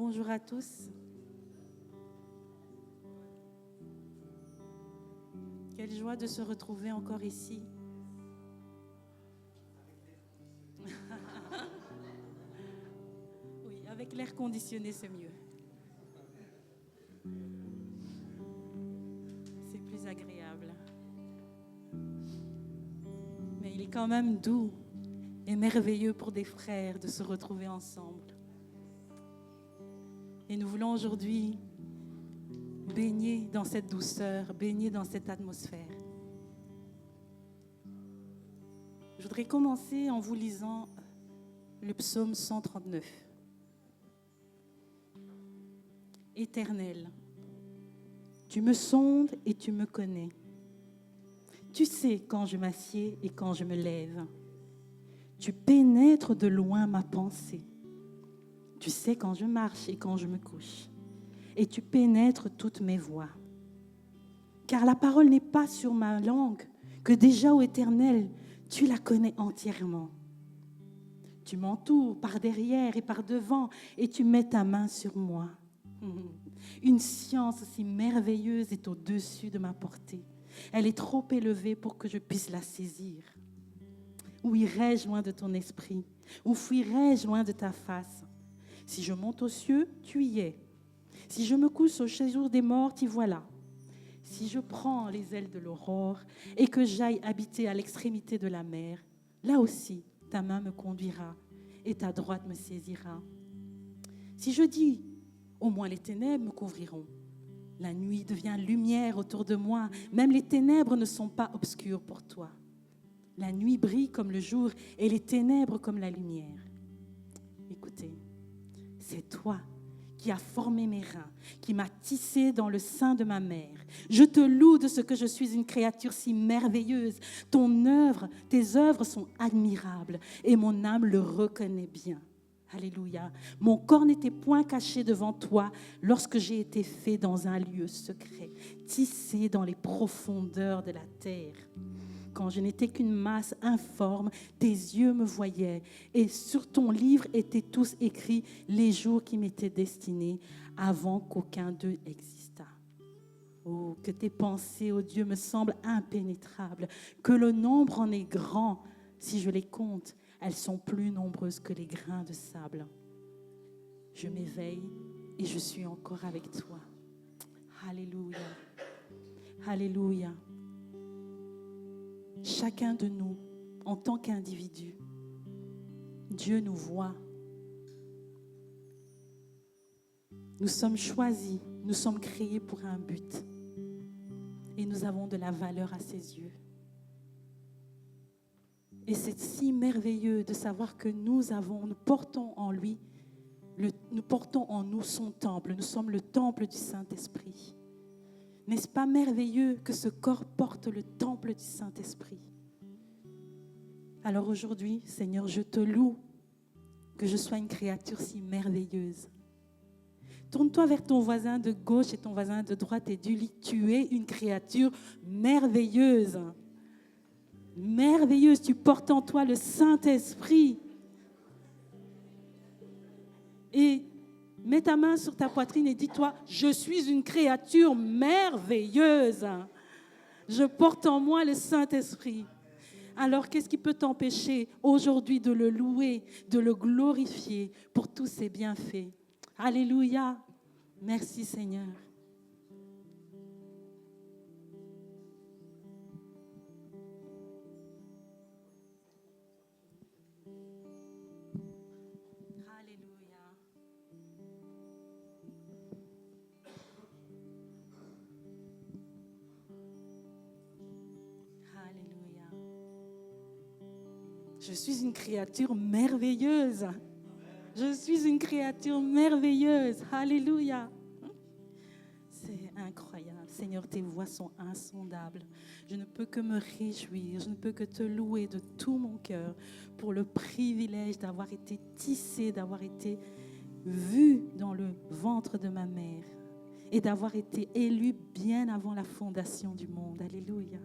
Bonjour à tous. Quelle joie de se retrouver encore ici. Oui, avec l'air conditionné, c'est mieux. C'est plus agréable. Mais il est quand même doux et merveilleux pour des frères de se retrouver ensemble. Et nous voulons aujourd'hui baigner dans cette douceur, baigner dans cette atmosphère. Je voudrais commencer en vous lisant le psaume 139. Éternel, tu me sondes et tu me connais. Tu sais quand je m'assieds et quand je me lève. Tu pénètres de loin ma pensée. Tu sais quand je marche et quand je me couche. Et tu pénètres toutes mes voies. Car la parole n'est pas sur ma langue, que déjà, ô Éternel, tu la connais entièrement. Tu m'entoures par derrière et par devant et tu mets ta main sur moi. Une science si merveilleuse est au-dessus de ma portée. Elle est trop élevée pour que je puisse la saisir. Où irai-je loin de ton esprit? Où fuirai-je loin de ta face? Si je monte aux cieux, tu y es. Si je me couche au séjour des morts, t'y voilà. Si je prends les ailes de l'aurore et que j'aille habiter à l'extrémité de la mer, là aussi, ta main me conduira et ta droite me saisira. Si je dis, au moins les ténèbres me couvriront. La nuit devient lumière autour de moi. Même les ténèbres ne sont pas obscures pour toi. La nuit brille comme le jour et les ténèbres comme la lumière. Écoutez, c'est toi qui as formé mes reins, qui m'as tissé dans le sein de ma mère. Je te loue de ce que je suis une créature si merveilleuse. Tes œuvres sont admirables et mon âme le reconnaît bien. Alléluia. Mon corps n'était point caché devant toi lorsque j'ai été fait dans un lieu secret, tissé dans les profondeurs de la terre. Quand je n'étais qu'une masse informe, tes yeux me voyaient et sur ton livre étaient tous écrits les jours qui m'étaient destinés avant qu'aucun d'eux existât. Oh, que tes pensées, ô Dieu, me semblent impénétrables, que le nombre en est grand. Si je les compte, elles sont plus nombreuses que les grains de sable. Je m'éveille et je suis encore avec toi. Alléluia. Alléluia. Chacun de nous, en tant qu'individu, Dieu nous voit. Nous sommes choisis, nous sommes créés pour un but. Et nous avons de la valeur à ses yeux. Et c'est si merveilleux de savoir que nous portons en lui, nous portons en nous son temple. Nous sommes le temple du Saint-Esprit. N'est-ce pas merveilleux que ce corps porte le temple du Saint-Esprit? Alors aujourd'hui, Seigneur, je te loue que je sois une créature si merveilleuse. Tourne-toi vers ton voisin de gauche et ton voisin de droite et dis-lui, tu es une créature merveilleuse. Merveilleuse, tu portes en toi le Saint-Esprit. Et mets ta main sur ta poitrine et dis-toi, je suis une créature merveilleuse. Je porte en moi le Saint-Esprit. Alors, qu'est-ce qui peut t'empêcher aujourd'hui de le louer, de le glorifier pour tous ses bienfaits? Alléluia. Merci Seigneur. Je suis une créature merveilleuse. Je suis une créature merveilleuse. Alléluia. C'est incroyable. Seigneur, tes voies sont insondables. Je ne peux que me réjouir. Je ne peux que te louer de tout mon cœur pour le privilège d'avoir été tissé, d'avoir été vu dans le ventre de ma mère et d'avoir été élu bien avant la fondation du monde. Alléluia.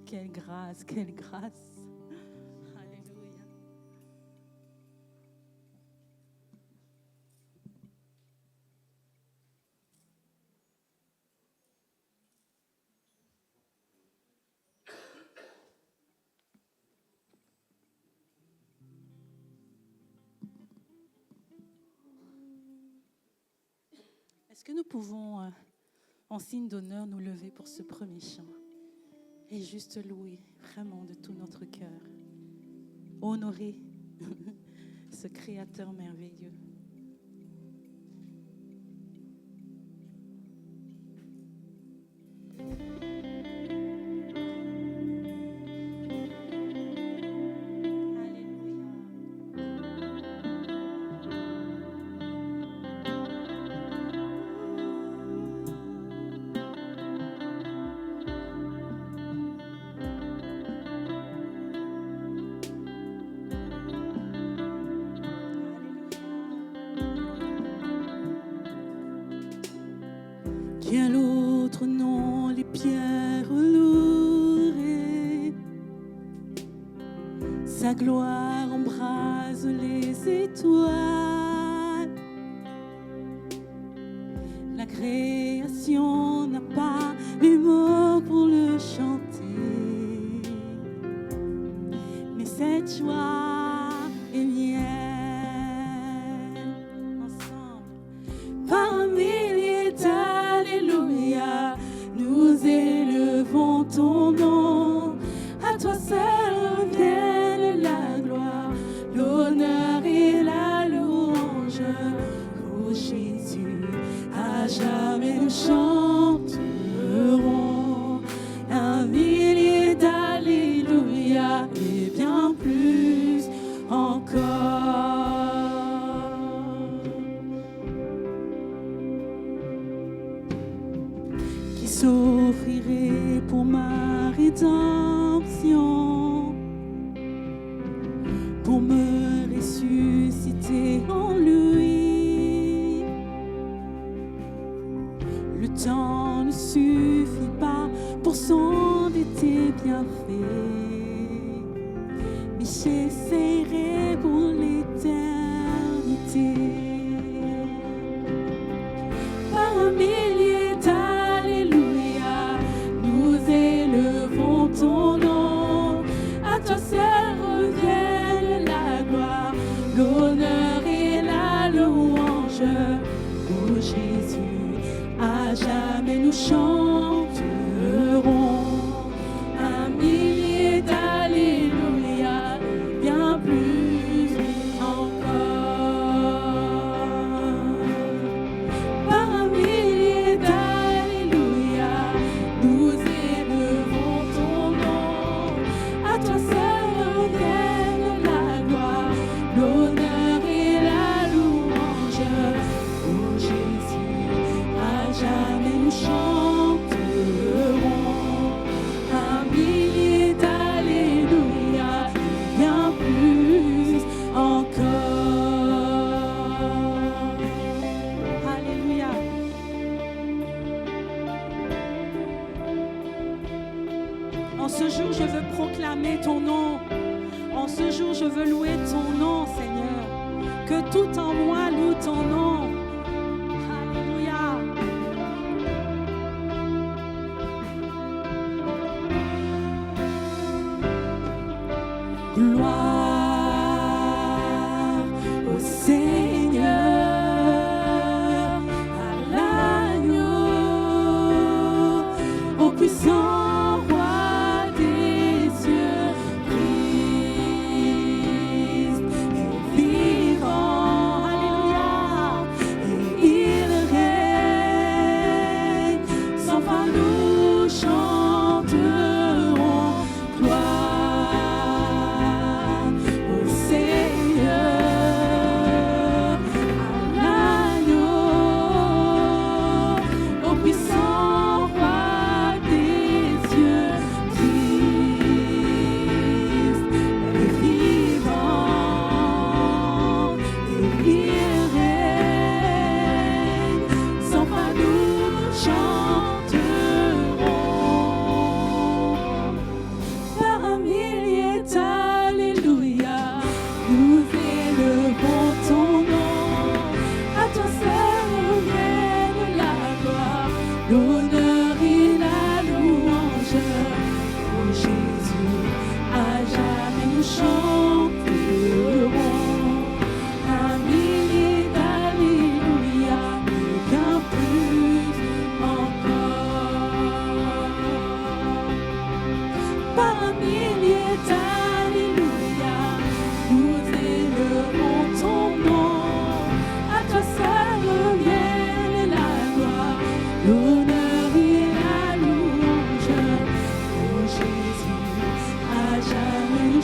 Quelle grâce, quelle grâce. Est-ce que nous pouvons, en signe d'honneur, nous lever pour ce premier chant et juste louer vraiment de tout notre cœur, honorer ce Créateur merveilleux. Quel autre nom les pierres loueraient, sa gloire embrase les étoiles, la création n'a pas les mots pour le chanter, mais cette joie est mienne. Ensemble, par un millier d'alléluia, nous élevons ton nom. À toi seul reviennent la gloire, l'honneur et la louange. Oh Jésus, à jamais nous chanterons un millier d'alléluia et bien plus encore. Qui s'offrirait pour ma rédemption, pour me ressusciter en lui. Le temps ne suffit pas pour son été bienfait, mais j'essaierai pour l'éternité. Par un millier d'alléluia, nous élevons ton nom. À toi seul reviennent la gloire, l'honneur et la louange. Oh Jésus, à jamais nous chanterons un millier d'alléluia, bien plus encore. Par un millier d'alléluia, nous élevons ton nom. À toi seul reviennent la gloire, l'honneur et la louange. Oh Jésus, à jamais nous chanterons un millier d'alléluia, bien plus encore. Alléluia. En ce jour, je veux proclamer ton nom. En ce jour, je veux louer ton nom, Seigneur. Que tout en moi loue ton nom. Alléluia. Gloire au Seigneur, à l'agneau, au puissant roi des cieux, Christ est vivant, alléluia, et il règne, sans fin nous chanterons gloire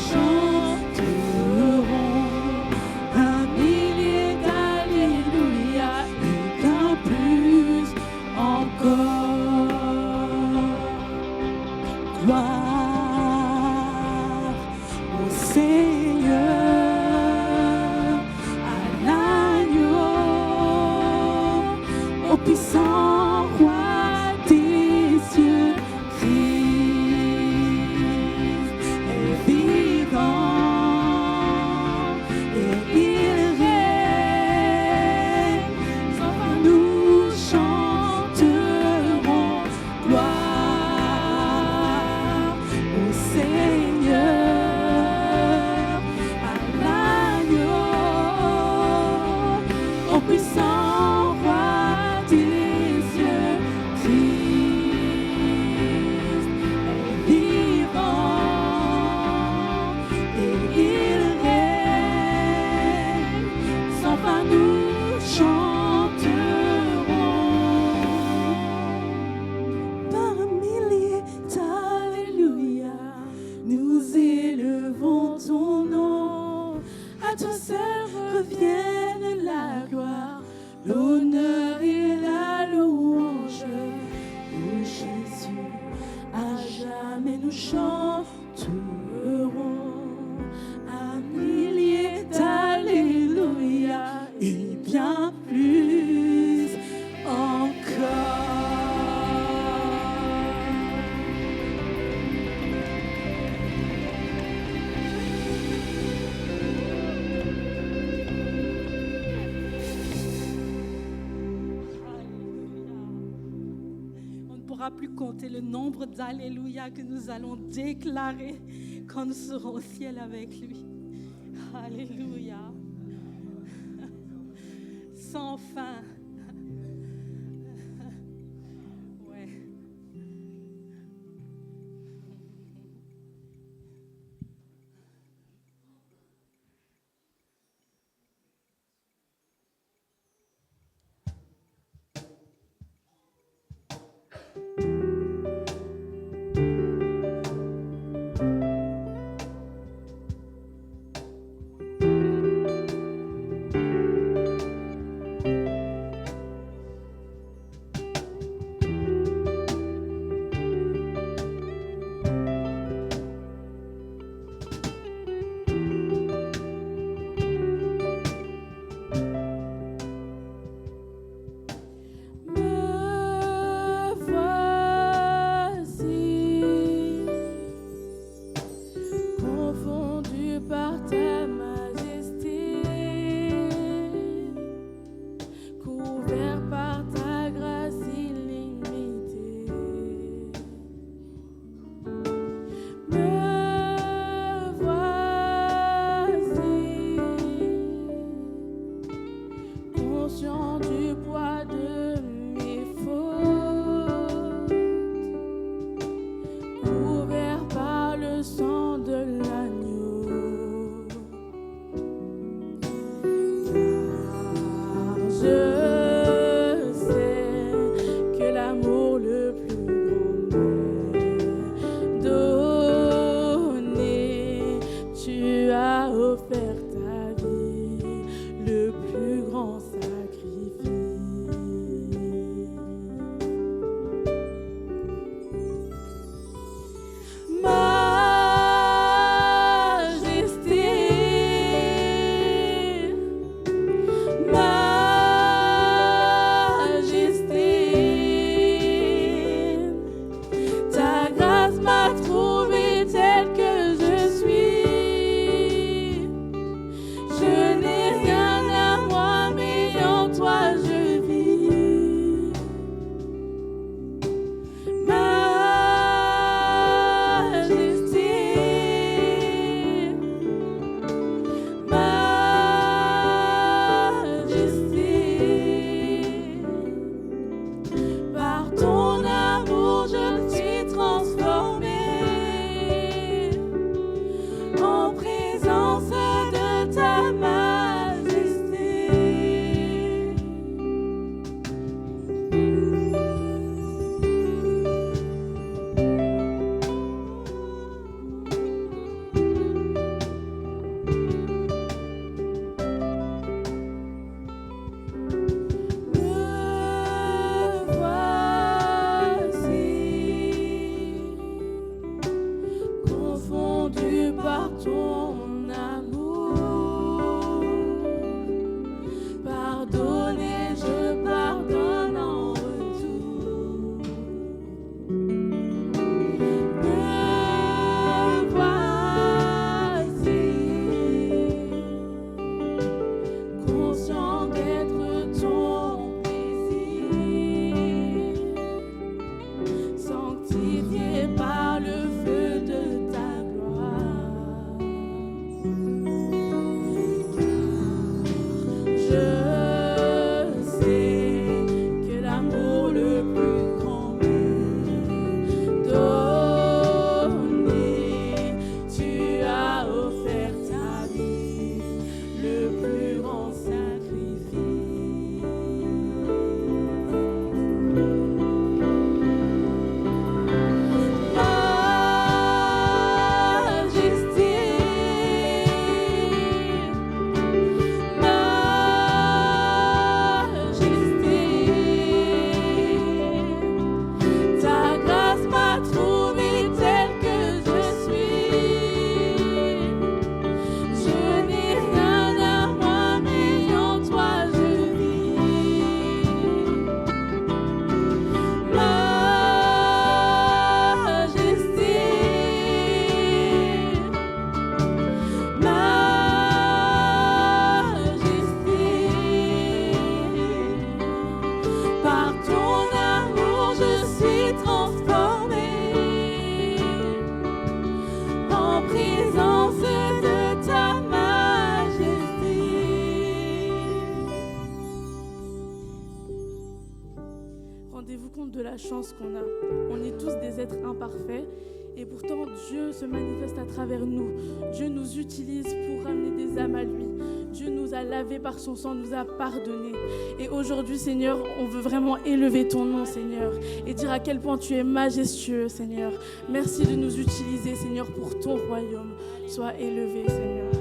chanterons un millier d'alléluia et bien plus encore. Gloire au Seigneur, à l'agneau, au puissant roi des cieux. Christ est vivant et il règne. Sans fin nous chanterons gloire au Seigneur, à l'agneau, au puissant roi des cieux. Christ est vivant et il règne. Sans fin nous chanterons par un millier d'alléluia. Nous élevons ton nom. À toi seul revienne la gloire, l'honneur et la louange. Oh Jésus, à jamais nous chanterons un millier d'alléluia et bien plus encore. On ne pourra plus compter le nombre d'alléluia que nous allons déclarer quand nous serons au ciel avec lui. Alléluia. Sans fin. Ouais. la chance qu'on a. On est tous des êtres imparfaits et pourtant Dieu se manifeste à travers nous. Dieu nous utilise pour ramener des âmes à lui. Dieu nous a lavés par son sang, nous a pardonnés. Et aujourd'hui, Seigneur, on veut vraiment élever ton nom, Seigneur, et dire à quel point tu es majestueux, Seigneur. Merci de nous utiliser, Seigneur, pour ton royaume. Sois élevé, Seigneur.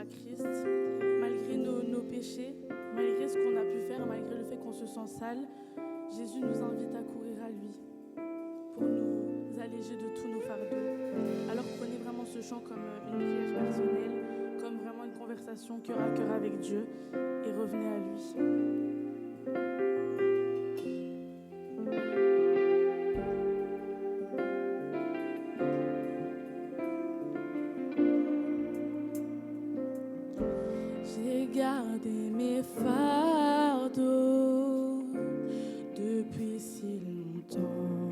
Christ, malgré nos péchés, malgré ce qu'on a pu faire, malgré le fait qu'on se sent sale, Jésus nous invite à courir à lui pour nous alléger de tous nos fardeaux. Alors prenez vraiment ce chant comme une prière personnelle, comme vraiment une conversation cœur à cœur avec Dieu et revenez à lui. Gardez mes fardeaux depuis si longtemps.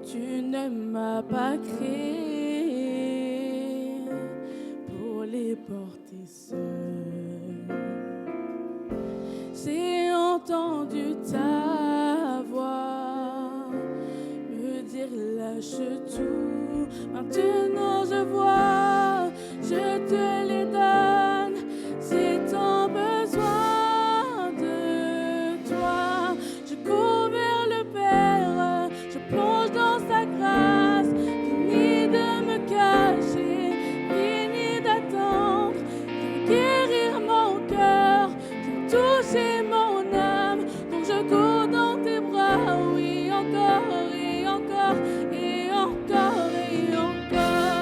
Tu ne m'as pas créé pour les porter seuls. J'ai entendu ta voix me dire lâche tout. Maintenant je vois, je te les donne, si t'as besoin de toi. Je cours vers le Père, je plonge dans sa grâce. Fini de me cacher, fini d'attendre. Viens guérir mon cœur, viens toucher mon âme. Donc je cours dans tes bras, oui encore et encore et encore et encore.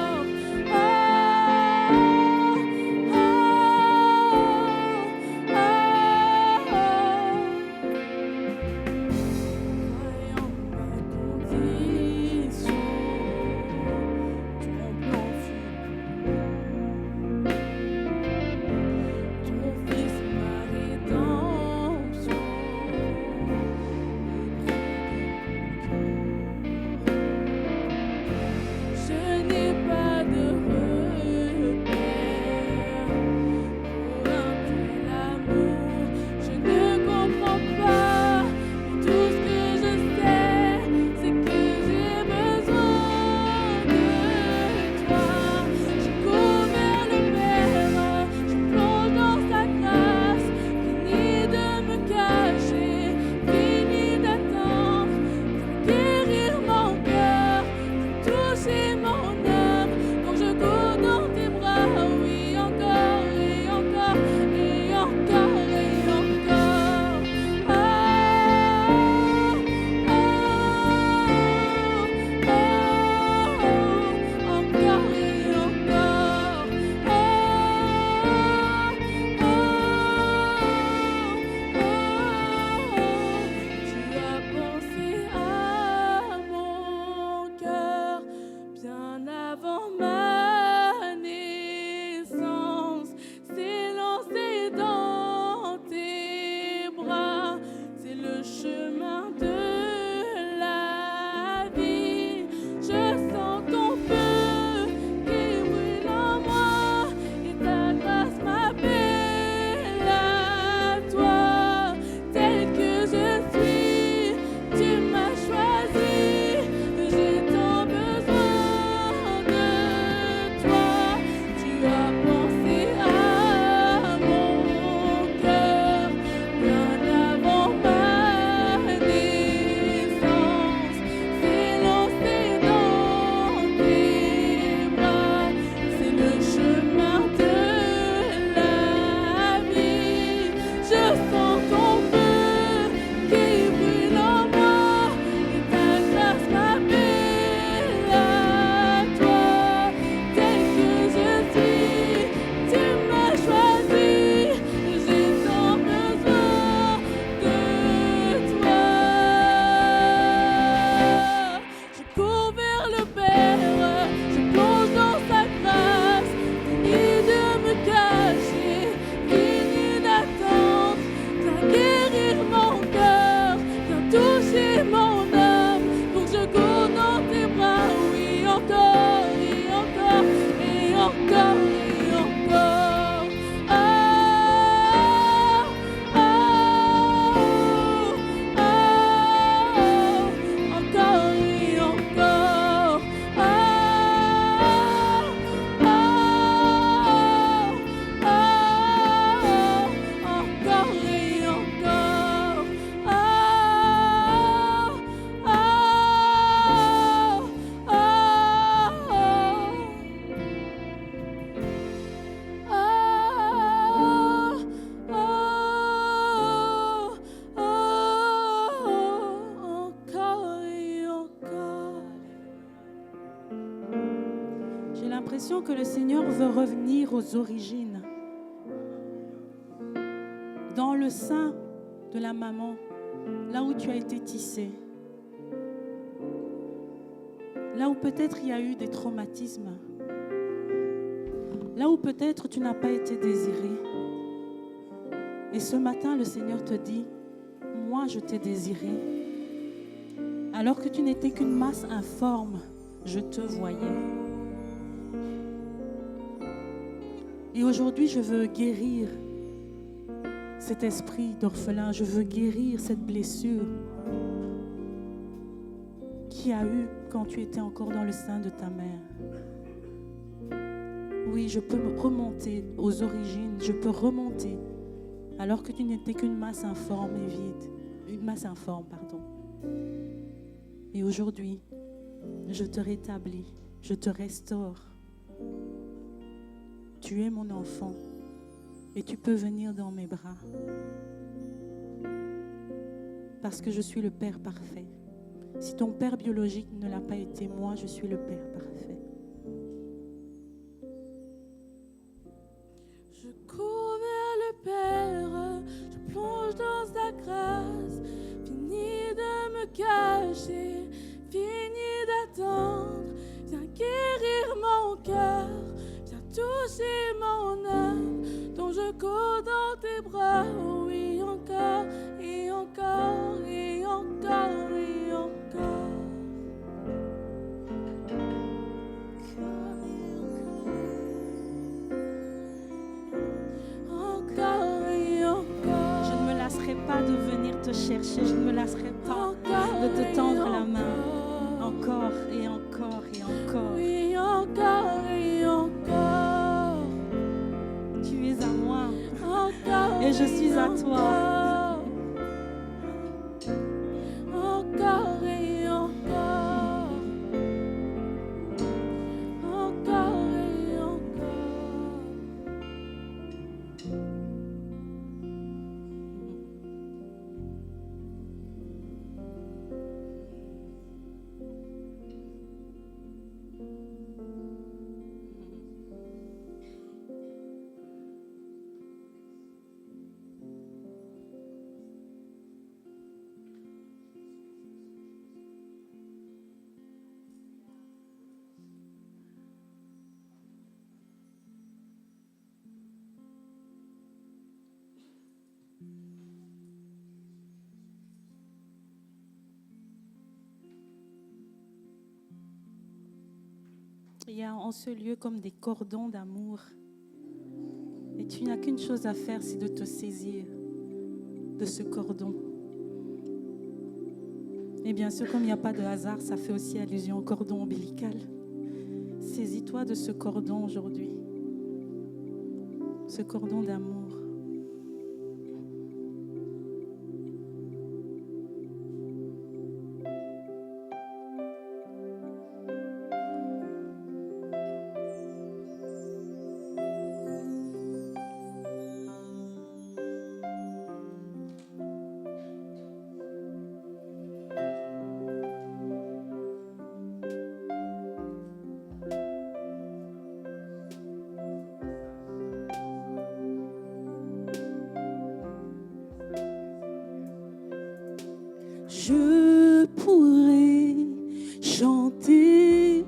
l'impression que le Seigneur veut revenir aux origines. Dans le sein de la maman, là où tu as été tissé. Là où peut-être il y a eu des traumatismes. Là où peut-être tu n'as pas été désiré. Et ce matin, le Seigneur te dit, moi je t'ai désiré. Alors que tu n'étais qu'une masse informe, je te voyais. Et aujourd'hui, je veux guérir cet esprit d'orphelin. Je veux guérir cette blessure qu'il y a eu quand tu étais encore dans le sein de ta mère. Oui, je peux me remonter aux origines. Je peux remonter alors que tu n'étais qu'une masse informe et vide. Une masse informe, pardon. Et aujourd'hui, je te rétablis, je te restaure. Tu es mon enfant et tu peux venir dans mes bras. Parce que je suis le Père parfait. Si ton Père biologique ne l'a pas été, moi, je suis le Père parfait. Je cours vers le Père, je plonge dans sa grâce. Fini de me cacher, fini d'attendre. Viens guérir mon cœur, viens toucher mon âme, dont je cours dans tes bras. Oui, encore, et encore, et encore, et encore. Encore et encore. Je ne me lasserai pas de venir te chercher. Je ne me lasserai pas de te tendre la main. Encore et encore et encore. Oui, encore et encore. Tu es à moi Encore et je suis à toi. Encore et encore. Encore et encore. Il y a en ce lieu comme des cordons d'amour. Et tu n'as qu'une chose à faire, c'est de te saisir de ce cordon. Et bien sûr, comme il n'y a pas de hasard, ça fait aussi allusion au cordon ombilical. Saisis-toi de ce cordon aujourd'hui. Ce cordon d'amour. Je pourrais chanter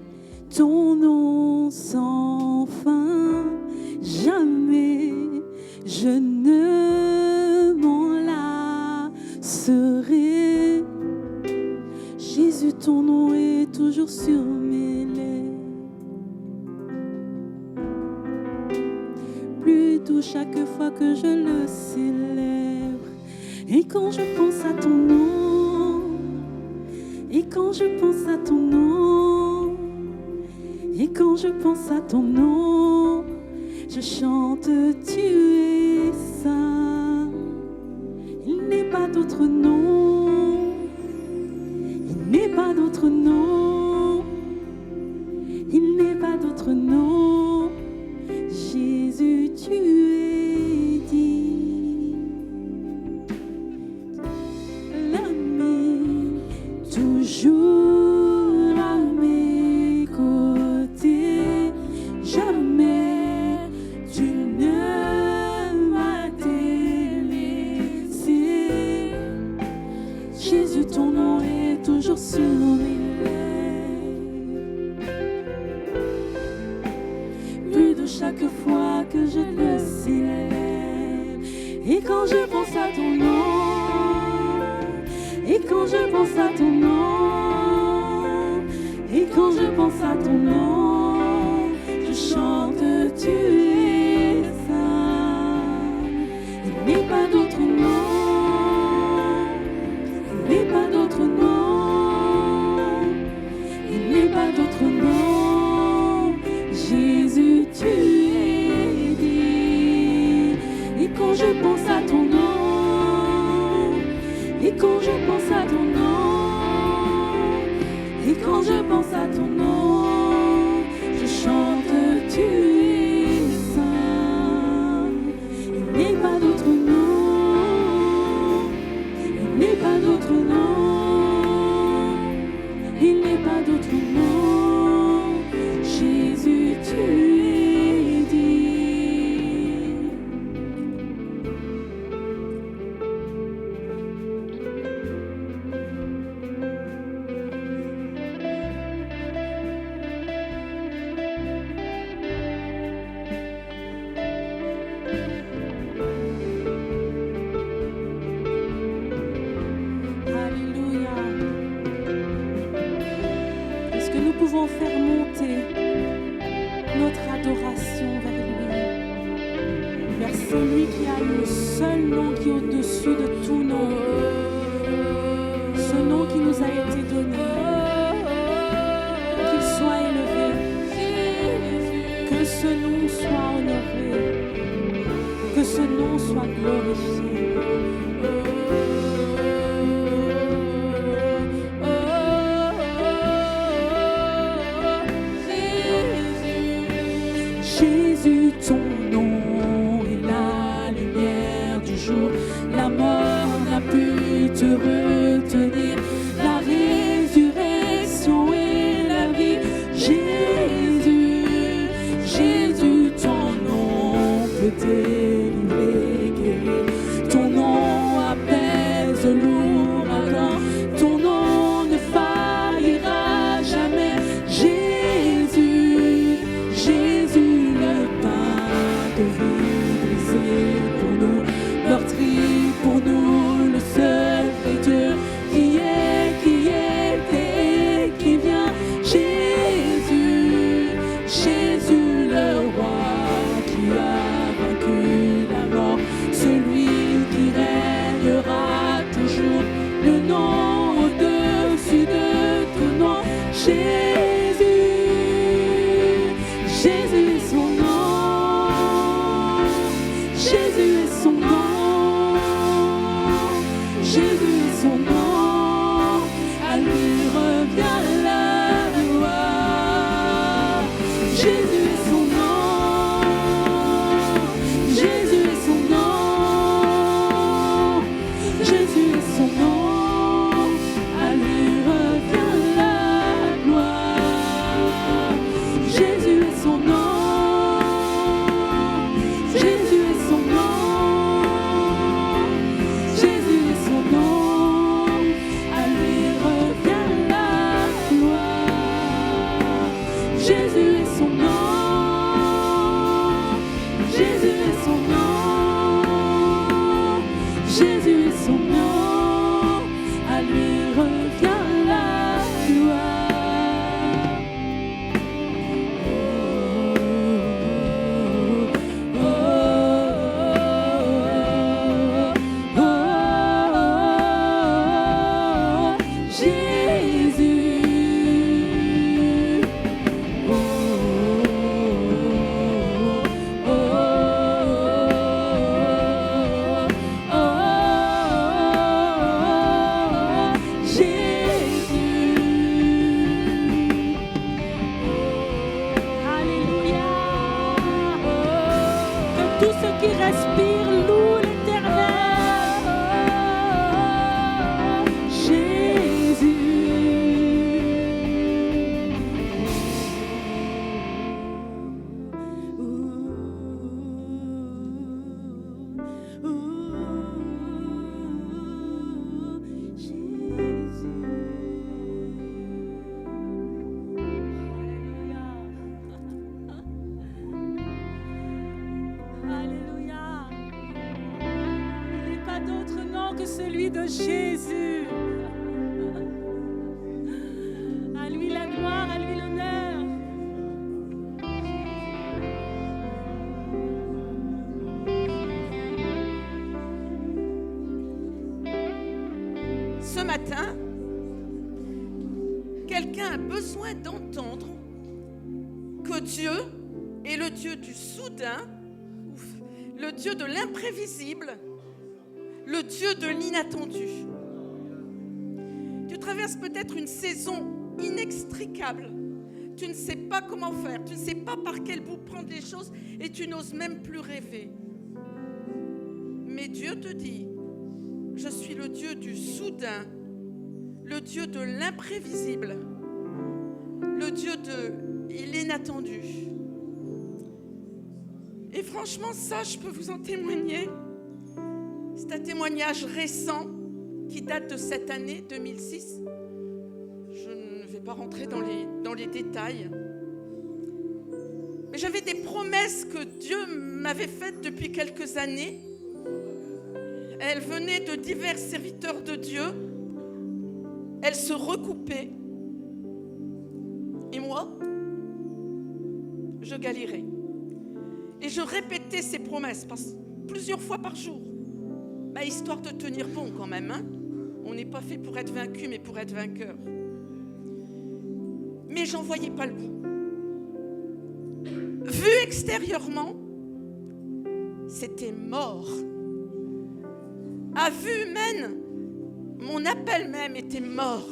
ton nom sans fin, jamais je ne m'en lasserai. Jésus, ton nom est toujours sur mes lèvres. Plutôt chaque fois que je le célèbre. Et quand je pense à ton nom, et quand je pense à ton nom, et quand je pense à ton nom, je chante, tu es saint. Il n'est pas d'autre nom, il n'est pas d'autre nom, il n'est pas d'autre nom. Jésus, tu es dit. L'ami, toujours à mes côtés, sur mes lèvres. Plus de chaque fois que je le célèbre. Et quand je pense à ton nom, et quand je pense à ton nom, et quand je pense à ton nom, je chante, tu es saint. Il n'est pas d'autre nom, il n'est pas d'autre nom, il n'est pas d'autre nom. Jésus, tu es dit. Et quand je pense à ton nom, et quand je pense à ton nom, et quand je pense à ton nom, je chante, tu es saint. Il n'est pas d'autre nom, il n'est pas d'autre nom, il n'est pas d'autre nom. Jésus, tu es dit. Alléluia. Est-ce que nous pouvons faire monter notre adoration vers lui, vers celui qui a le seul nom qui est au-dessus de tout nom, ce nom qui nous a été donné, qu'il soit élevé, que ce nom soit honoré, que ce nom soit glorifié. Jésus, ton nom est la lumière du jour. La mort n'a pu te retenir. La résurrection et la vie. Jésus, Jésus, ton nom peut délivrer, guérir. Ton nom apaise l'ouragan. Ton nom ne faillira jamais. Jésus, Jésus, le pain de vie brisé pour nous, meurtri pour nous, le seul vrai Dieu qui était et qui vient. Jésus, Jésus, le roi qui a vaincu la mort, celui qui régnera toujours, le nom au-dessus de tout nom. Jésus, Jésus est son nom, Jésus est son nom, Jésus est son nom, à lui revient la gloire. Jésus est son nom, Jésus est son nom, Jésus est son nom, à lui revient la gloire. Jésus est son nom, Jésus est son nom, Jésus est son nom, à lui revient la gloire. Jésus est son nom, Jésus est son nom, Jésus est son nom, à lui revient la gloire. Jésus, que celui de Jésus. À lui la gloire, à lui l'honneur. Ce matin, quelqu'un a besoin d'entendre que Dieu est le Dieu du soudain, le Dieu de l'imprévisible, le Dieu de l'inattendu. Tu traverses peut-être une saison inextricable. Tu ne sais pas comment faire, tu ne sais pas par quel bout prendre les choses et tu n'oses même plus rêver. Mais Dieu te dit, je suis le Dieu du soudain, le Dieu de l'imprévisible, le Dieu de l'inattendu. Et franchement, ça, je peux vous en témoigner. C'est un témoignage récent qui date de cette année 2006. Je ne vais pas rentrer dans les détails. Mais j'avais des promesses que Dieu m'avait faites depuis quelques années. Elles venaient de divers serviteurs de Dieu. Elles se recoupaient. Et moi, je galérais. Et je répétais ces promesses plusieurs fois par jour. Histoire de tenir bon quand même. Hein. On n'est pas fait pour être vaincu, mais pour être vainqueur. Mais j'en voyais pas le bout. Vu extérieurement, c'était mort. À vue humaine, mon appel même était mort.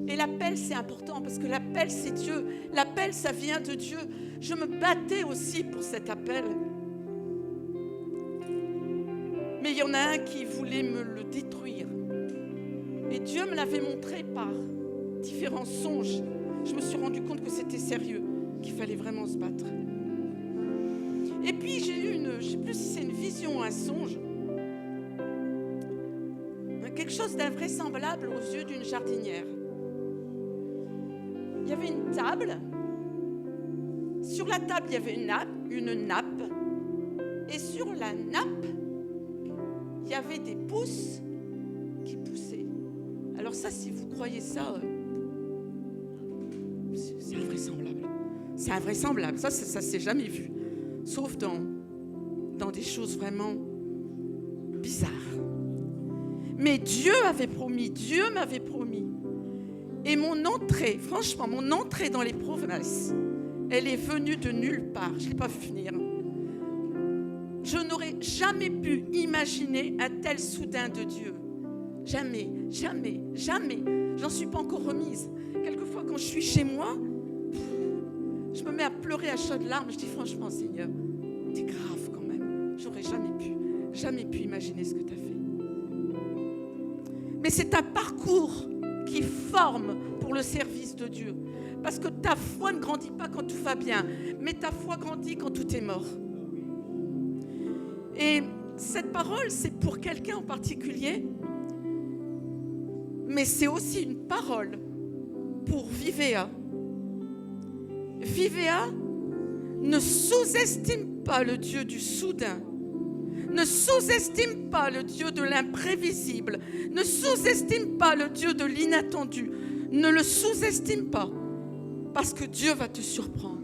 Et l'appel, c'est important parce que l'appel, c'est Dieu. L'appel, ça vient de Dieu. Je me battais aussi pour cet appel. Mais il y en a un qui voulait me le détruire. Et Dieu me l'avait montré par différents songes. Je me suis rendu compte que c'était sérieux, qu'il fallait vraiment se battre. Et puis j'ai eu je ne sais plus si c'est une vision ou un songe, quelque chose d'invraisemblable aux yeux d'une jardinière. Il y avait une table. Sur la table, il y avait une nappe. Et sur la nappe, il y avait des pousses qui poussaient. Alors ça, si vous croyez ça, c'est invraisemblable. C'est invraisemblable. Ça s'est jamais vu. Sauf dans des choses vraiment bizarres. Mais Dieu avait promis, Dieu m'avait promis. Et mon entrée dans les promesses, elle est venue de nulle part. Je ne l'ai pas vu venir. Je n'aurais jamais pu imaginer un tel soudain de Dieu. Jamais, jamais, jamais. J'en suis pas encore remise. Quelquefois, quand je suis chez moi, je me mets à pleurer à chaudes larmes. Je dis franchement, Seigneur, t'es grave quand même. J'aurais jamais pu imaginer ce que tu as fait. Mais c'est un parcours qui forme pour le service de Dieu. Parce que ta foi ne grandit pas quand tout va bien, mais ta foi grandit quand tout est mort. Et cette parole, c'est pour quelqu'un en particulier, mais c'est aussi une parole pour Vivea. Vivea ne sous-estime pas le Dieu du soudain, ne sous-estime pas le Dieu de l'imprévisible, ne sous-estime pas le Dieu de l'inattendu, ne le sous-estime pas, parce que Dieu va te surprendre.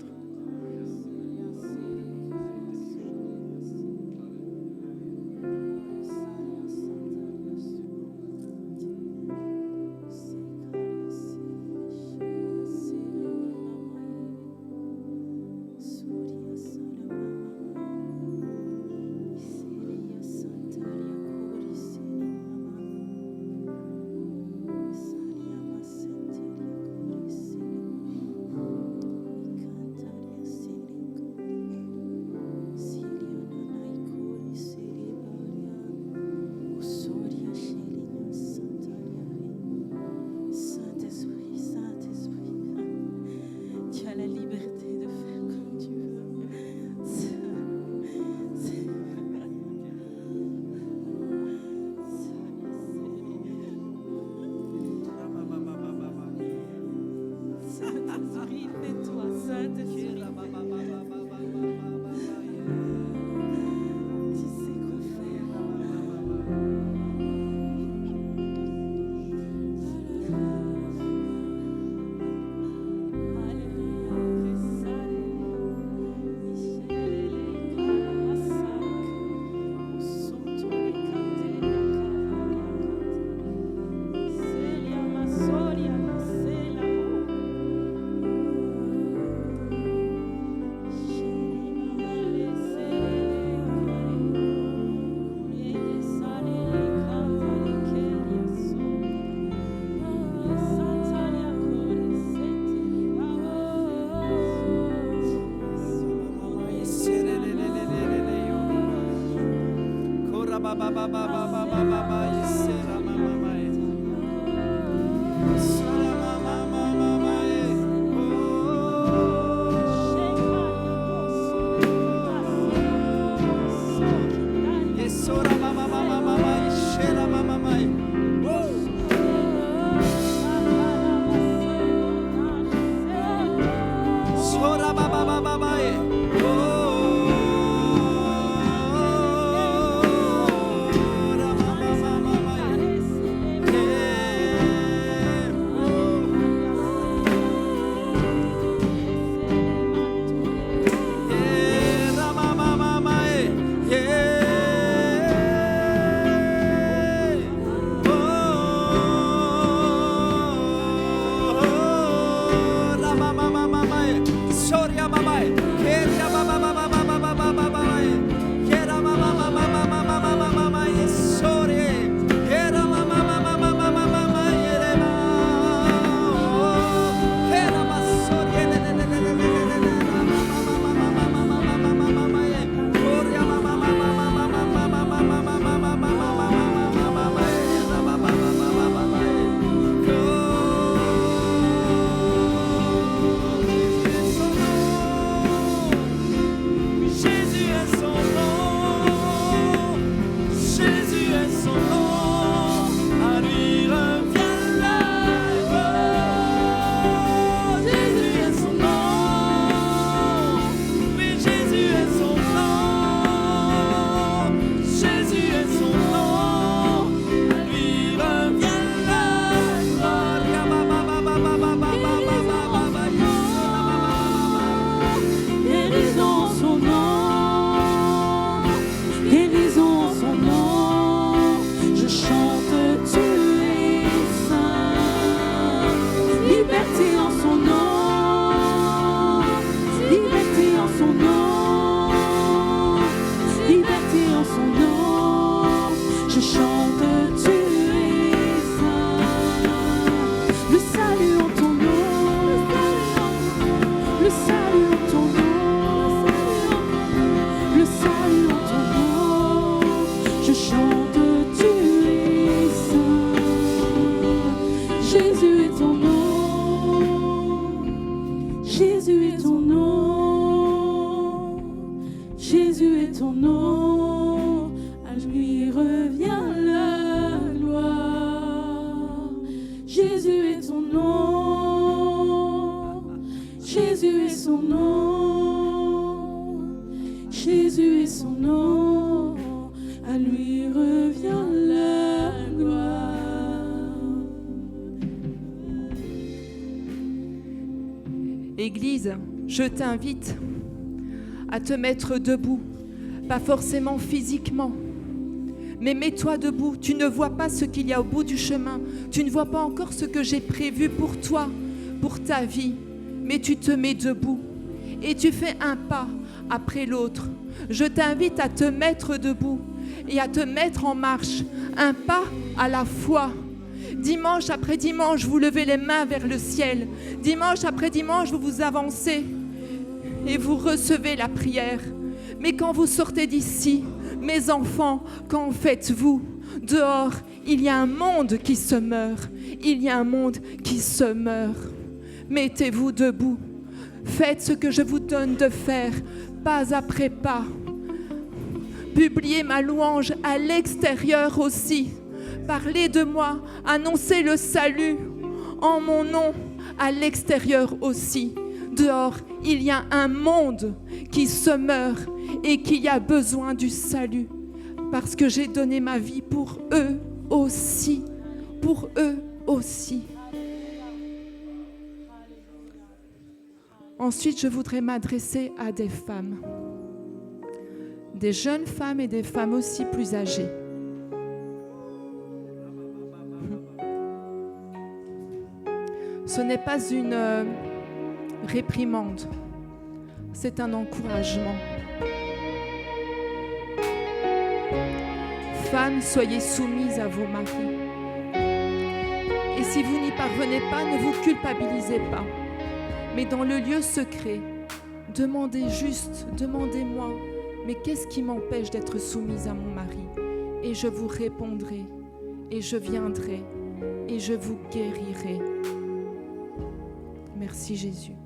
Église, je t'invite à te mettre debout, pas forcément physiquement, mais mets-toi debout. Tu ne vois pas ce qu'il y a au bout du chemin, tu ne vois pas encore ce que j'ai prévu pour toi, pour ta vie, mais tu te mets debout et tu fais un pas après l'autre. Je t'invite à te mettre debout et à te mettre en marche, un pas à la fois. Dimanche après dimanche, vous levez les mains vers le ciel. Dimanche après dimanche, vous vous avancez et vous recevez la prière. Mais quand vous sortez d'ici, mes enfants, qu'en faites-vous? Dehors, il y a un monde qui se meurt. Il y a un monde qui se meurt. Mettez-vous debout. Faites ce que je vous donne de faire, pas après pas. Publiez ma louange à l'extérieur aussi. Parlez de moi, annoncez le salut en mon nom à l'extérieur aussi. Dehors, il y a un monde qui se meurt et qui a besoin du salut parce que j'ai donné ma vie pour eux aussi. Pour eux aussi. Ensuite, je voudrais m'adresser à des femmes. Des jeunes femmes et des femmes aussi plus âgées. Ce n'est pas une réprimande, c'est un encouragement. Femmes, soyez soumises à vos maris. Et si vous n'y parvenez pas, ne vous culpabilisez pas. Mais dans le lieu secret, demandez juste, demandez-moi, mais qu'est-ce qui m'empêche d'être soumise à mon mari? et je vous répondrai, et je viendrai, et je vous guérirai. Merci Jésus.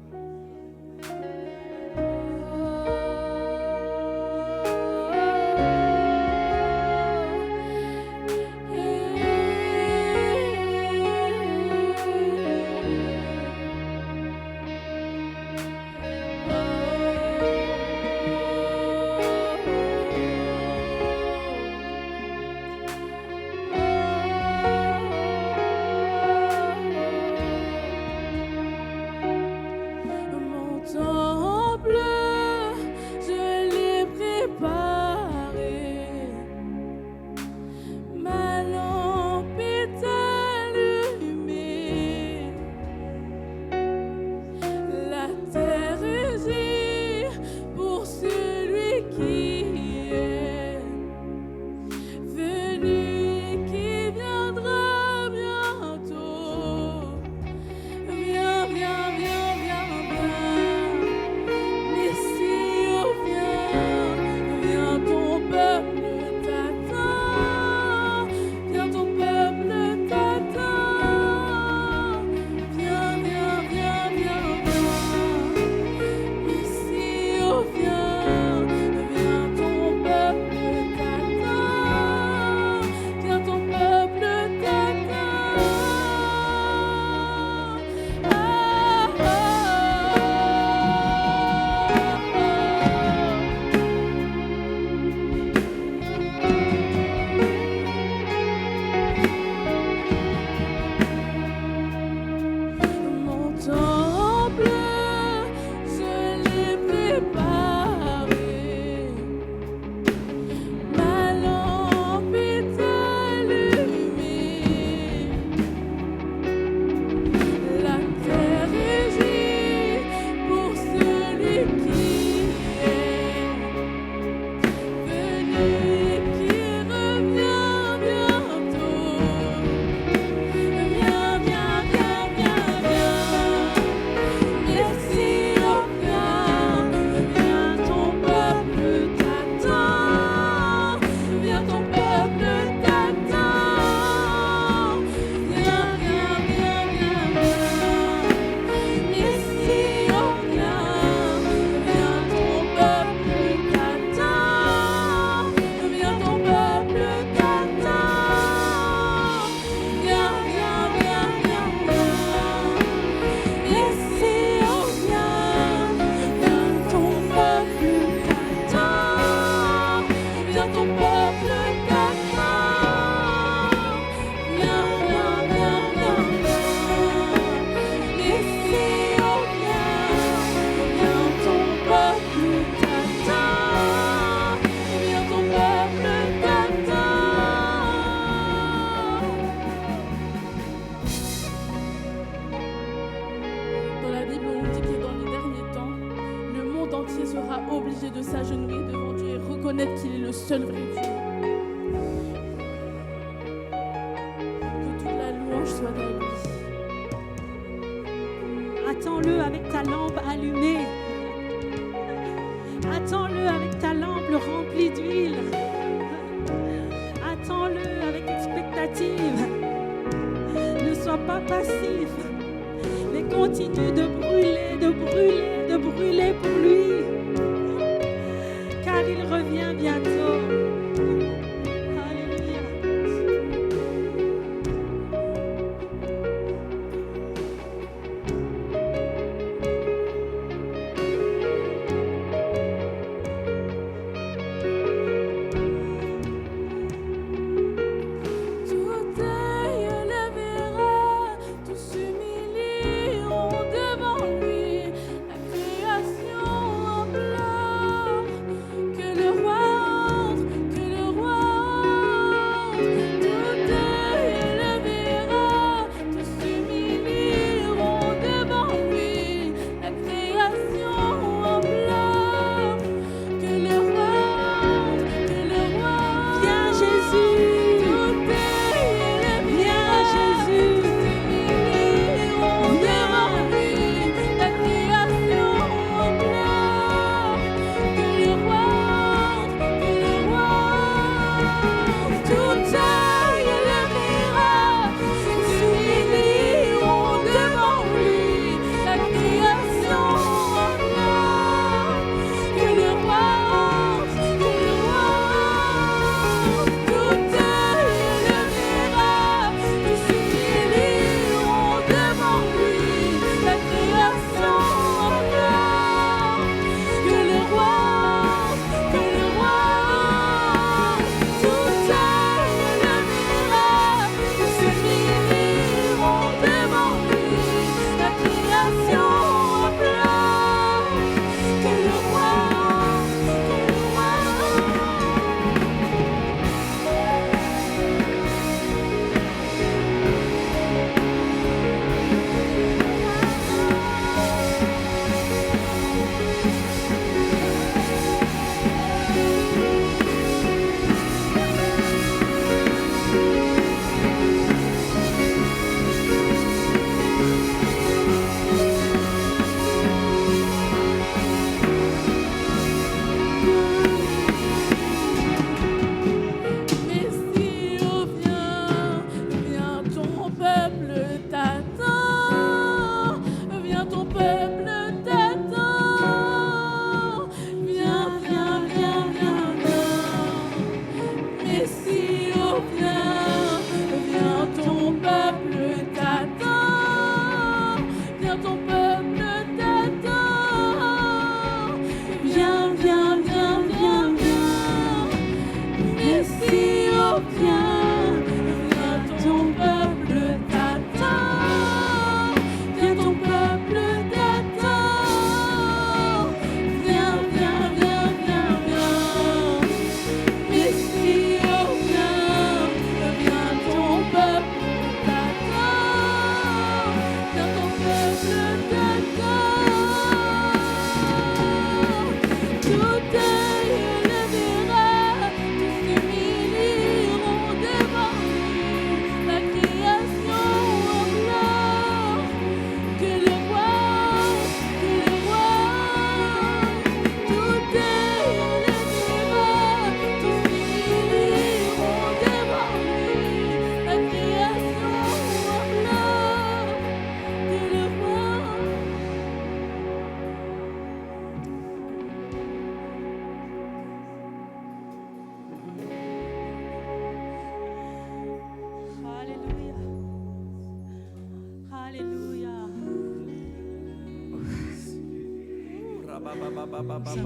Qu'il est le seul vrai Dieu. Que toute la louange soit à lui. Attends-le avec ta lampe allumée. Attends-le avec ta lampe remplie d'huile. Attends-le avec expectative. Ne sois pas passif, mais continue de brûler, de brûler, de brûler pour lui. Car il revient bientôt. Alléluia. Tout œil le verra, tous s'humilieront devant lui. La création implore que le roi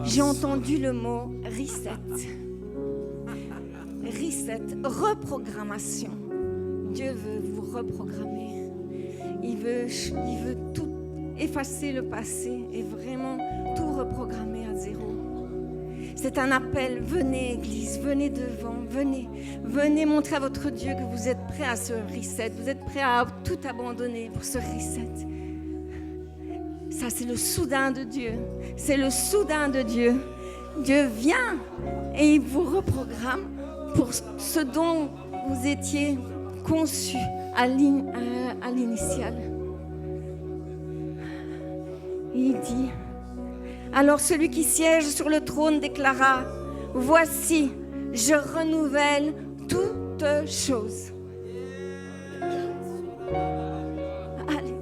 J'ai entendu le mot reset. Reset, reprogrammation. Dieu veut vous reprogrammer. Il veut tout effacer le passé et vraiment tout reprogrammer à zéro. C'est un appel. Venez, Église, venez devant, venez montrer à votre Dieu que vous êtes prêts à ce reset. Vous êtes prêts à tout abandonner pour ce reset. Ça, c'est le soudain de Dieu. C'est le soudain de Dieu. Dieu vient et il vous reprogramme pour ce dont vous étiez conçus à l'initiale. Et il dit, alors celui qui siège sur le trône déclara, voici, je renouvelle toutes choses. Allez.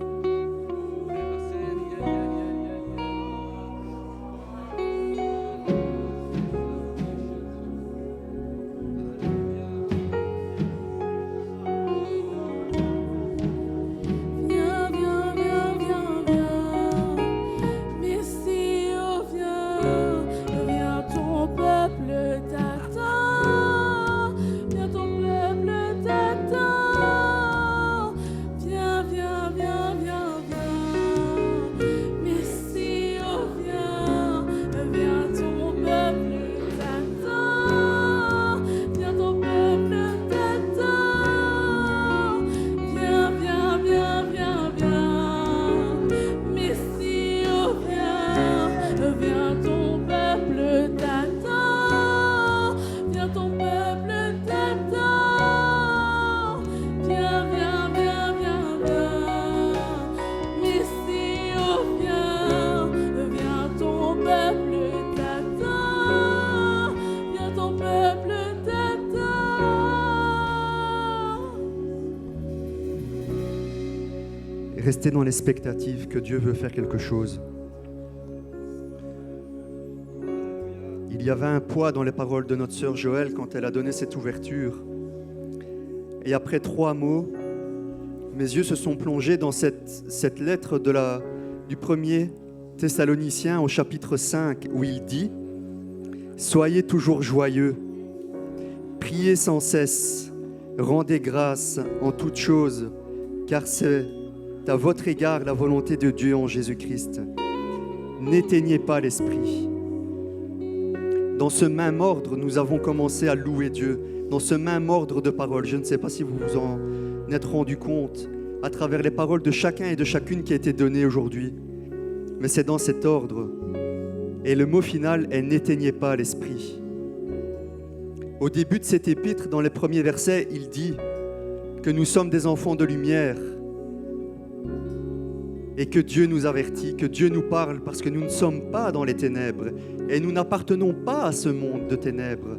Restez dans l'expectative que Dieu veut faire quelque chose. Il y avait un poids dans les paroles de notre sœur Joëlle quand elle a donné cette ouverture. Et après 3 mots, mes yeux se sont plongés dans cette lettre du 1er Thessaloniciens au chapitre 5 où il dit « Soyez toujours joyeux, priez sans cesse, rendez grâce en toutes choses, car c'est à votre égard la volonté de Dieu en Jésus-Christ. N'éteignez pas l'esprit. » Dans ce même ordre, nous avons commencé à louer Dieu. Dans ce même ordre de paroles. Je ne sais pas si vous vous en êtes rendu compte à travers les paroles de chacun et de chacune qui a été données aujourd'hui. Mais c'est dans cet ordre. Et le mot final est « n'éteignez pas l'esprit ». Au début de cet épître, dans les premiers versets, il dit que nous sommes des enfants de lumière et que Dieu nous avertit, que Dieu nous parle parce que nous ne sommes pas dans les ténèbres et nous n'appartenons pas à ce monde de ténèbres.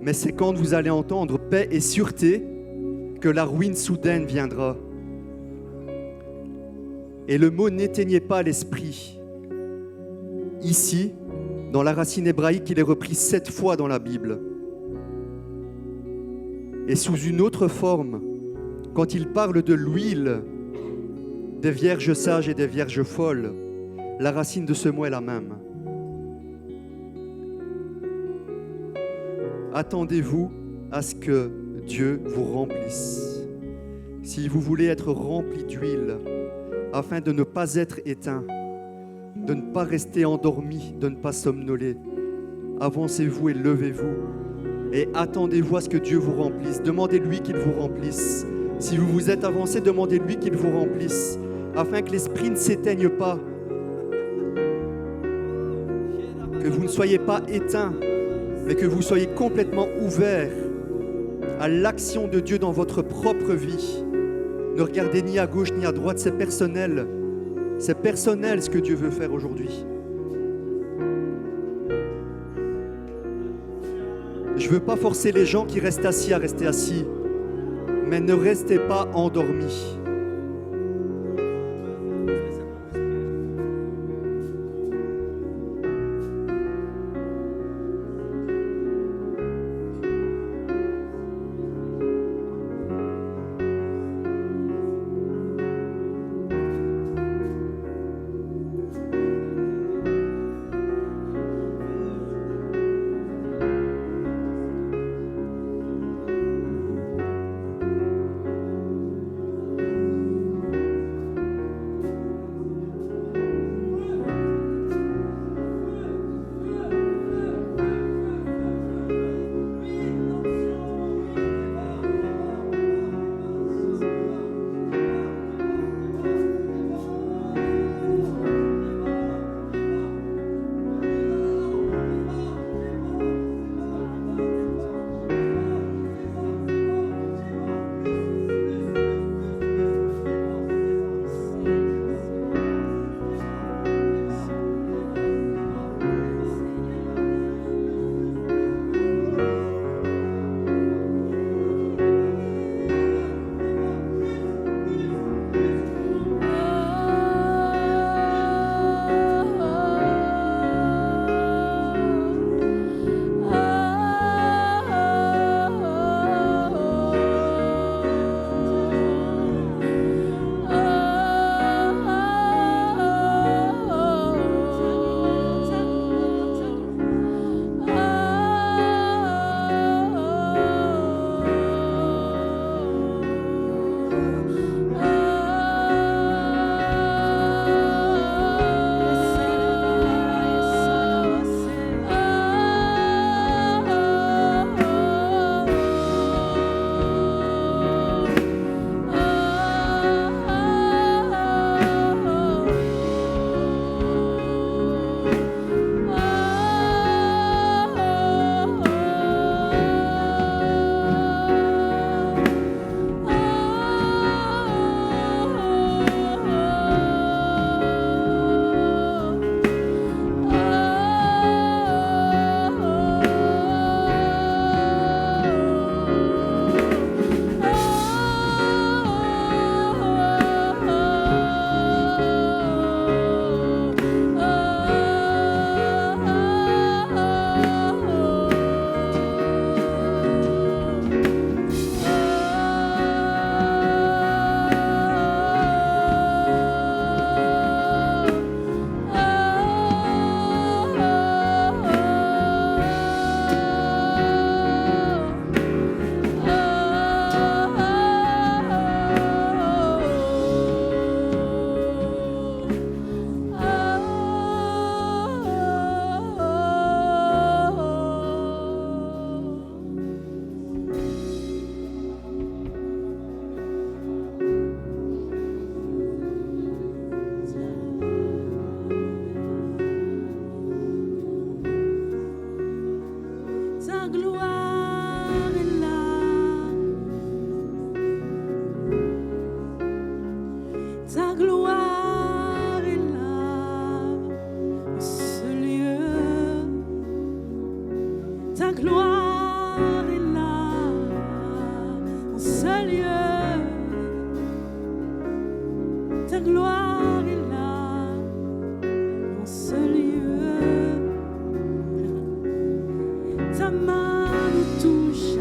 Mais c'est quand vous allez entendre paix et sûreté que la ruine soudaine viendra. Et le mot « n'éteignez pas l'esprit », ici, dans la racine hébraïque, il est repris 7 fois dans la Bible. Et sous une autre forme, quand il parle de l'huile, des vierges sages et des vierges folles, la racine de ce mot est la même. Attendez-vous à ce que Dieu vous remplisse. Si vous voulez être rempli d'huile, afin de ne pas être éteint, de ne pas rester endormi, de ne pas somnoler, avancez-vous et levez-vous et attendez-vous à ce que Dieu vous remplisse. Demandez-lui qu'il vous remplisse. Si vous vous êtes avancé, demandez-lui qu'il vous remplisse, afin que l'esprit ne s'éteigne pas, que vous ne soyez pas éteints, mais que vous soyez complètement ouverts à l'action de Dieu dans votre propre vie. Ne regardez ni à gauche ni à droite, c'est personnel. C'est personnel ce que Dieu veut faire aujourd'hui. Je ne veux pas forcer les gens qui restent assis à rester assis, mais ne restez pas endormis. ce lieu. Ta gloire est là, en ce lieu. Ta main nous touche,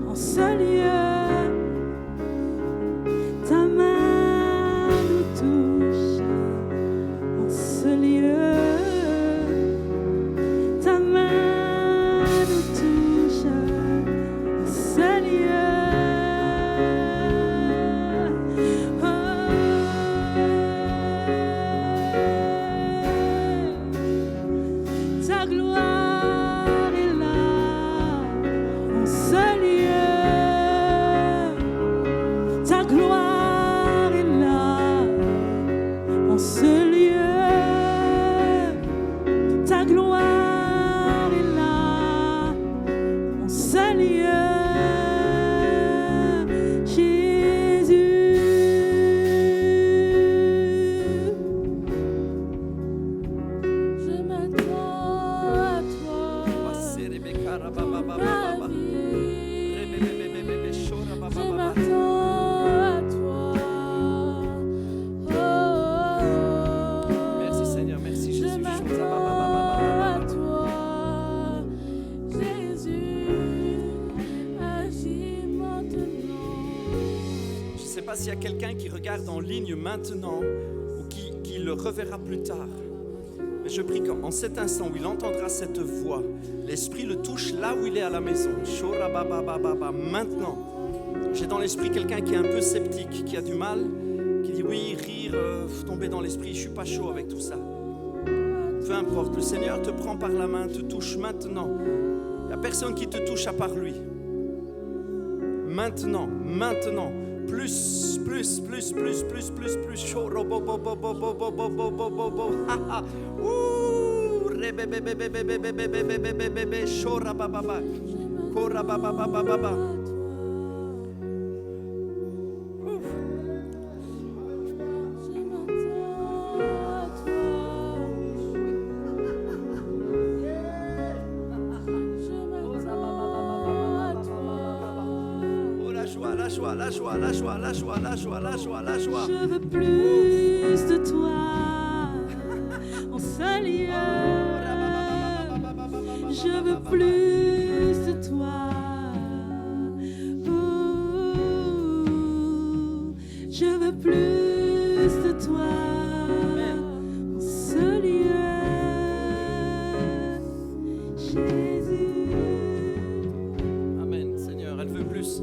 en ce lieu. Ta main nous touche, en ce lieu. Ta main nous touche, en ce lieu. Ta gloire est là, en ce lieu. Ta gloire est là, en ce lieu. Ta gloire est là, en ce lieu. Jésus. Je m'attends à toi. Ma vie. Je m'attends à toi. Oh, oh, oh. Merci Seigneur, merci Je Jésus. m'attends à toi, Jésus, agis maintenant. Je ne sais pas s'il y a quelqu'un qui regarde en ligne maintenant ou qui le reverra plus tard. Mais je prie qu'en cet instant où il entendra cette voix, l'Esprit le touche là où il est à la maison. Maintenant, j'ai dans l'esprit quelqu'un qui est un peu sceptique, qui a du mal, qui dit oui, rire, tomber dans l'esprit, je ne suis pas chaud avec tout ça. Peu importe, le Seigneur te prend par la main, te touche maintenant. Il n'y a personne qui te touche à part lui. Maintenant, maintenant, plus, plus, plus, plus, plus, plus, plus, chaud, robo, bo, bo, bo, bo, bo, bo, bo, bo, bo, bo, ha, ha, ouh, rebe, be, be, be, be, be, be, be, be, be, be, be, be, be, chaud, rabababa, korabababababa. Je m'attends à toi. Je m'attends à toi. Oh, la joie, la joie, la joie, la joie, la joie, la joie, la joie, la joie. Je veux plus de toi, en ce lieu. Je veux plus de toi. Je veux plus de toi, en ce lieu. Jésus. Amen, Seigneur, elle veut plus.